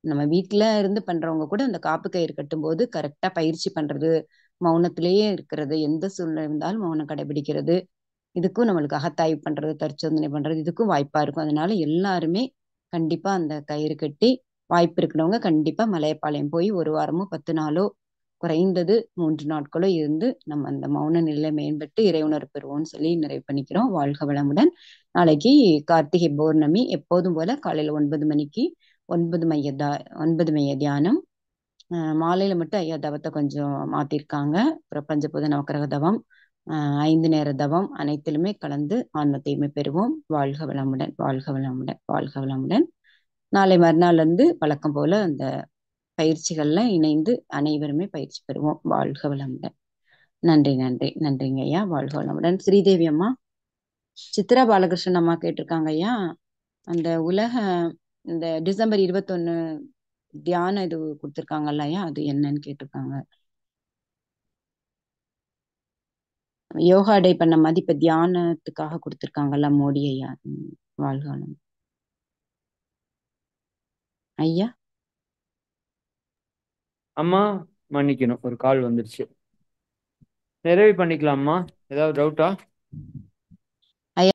நம்ம வீட்டுல இருந்து பண்றவங்க கூட அந்த காப்பு கயிறு கட்டும் போது கரெக்டா பயிற்சி பண்றது, மௌனத்திலேயே இருக்கிறது, எந்த சூழ்நிலை இருந்தாலும் மௌனம் கடைபிடிக்கிறது, இதுக்கும் நம்மளுக்கு அகத்தாய்வு பண்றது, தற்சோதனை பண்றது, இதுக்கும் வாய்ப்பா இருக்கும். அதனால எல்லாருமே கண்டிப்பா அந்த கயிறு கட்டி வாய்ப்பு இருக்கிறவங்க கண்டிப்பா மலையப்பாளையம் போய் 1 வாரமோ 10 நாளோ குறைந்தது 3 நாட்களோ இருந்து நம்ம அந்த மௌன நிலை மேம்பட்டு இறையுணர் பெறுவோம்னு சொல்லி நிறைவு பண்ணிக்கிறோம். வாழ்க வளமுடன். நாளைக்கு கார்த்திகை பௌர்ணமி எப்போதும் போல காலையில 9 மணிக்கு 9 மைய தியானம். மாலையில மட்டும் ஐயா தவத்தை கொஞ்சம் மாத்திருக்காங்க. பிரபஞ்சபூத நவக்கிரக தவம், 5 நேர தவம் அனைத்திலுமே கலந்து ஆன்ம தூய்மை பெறுவோம். வாழ்க வளமுடன், வாழ்க வளமுடன், வாழ்க வளமுடன். நாளை மறுநாள் இருந்து வழக்கம் போல அந்த பயிற்சிகள்ல இணைந்து அனைவருமே பயிற்சி பெறுவோம். வாழ்க வளமுடன். நன்றி நன்றி நன்றிங்க ஐயா. வாழ்க வளமுடன். ஸ்ரீதேவி அம்மா, சித்ரா பாலகிருஷ்ணன் அம்மா கேட்டிருக்காங்க ஐயா, அந்த உலக இந்த டிசம்பர் 21 தியான இது கொடுத்துருக்காங்கல்ல ஐயா, அது என்னன்னு கேட்டிருக்காங்க. யோகா டே பண்ண மாதிரி இப்ப தியானத்துக்காக கொடுத்துருக்காங்கல்ல மோடி ஐயா. வாழ்க வளம் ஐயா. அம்மா மன்னிக்கணும், ஒரு கால் வந்துருச்சு. நிறைவு பண்ணிக்கலாம்மா. ஏதாவது டவுட்டா?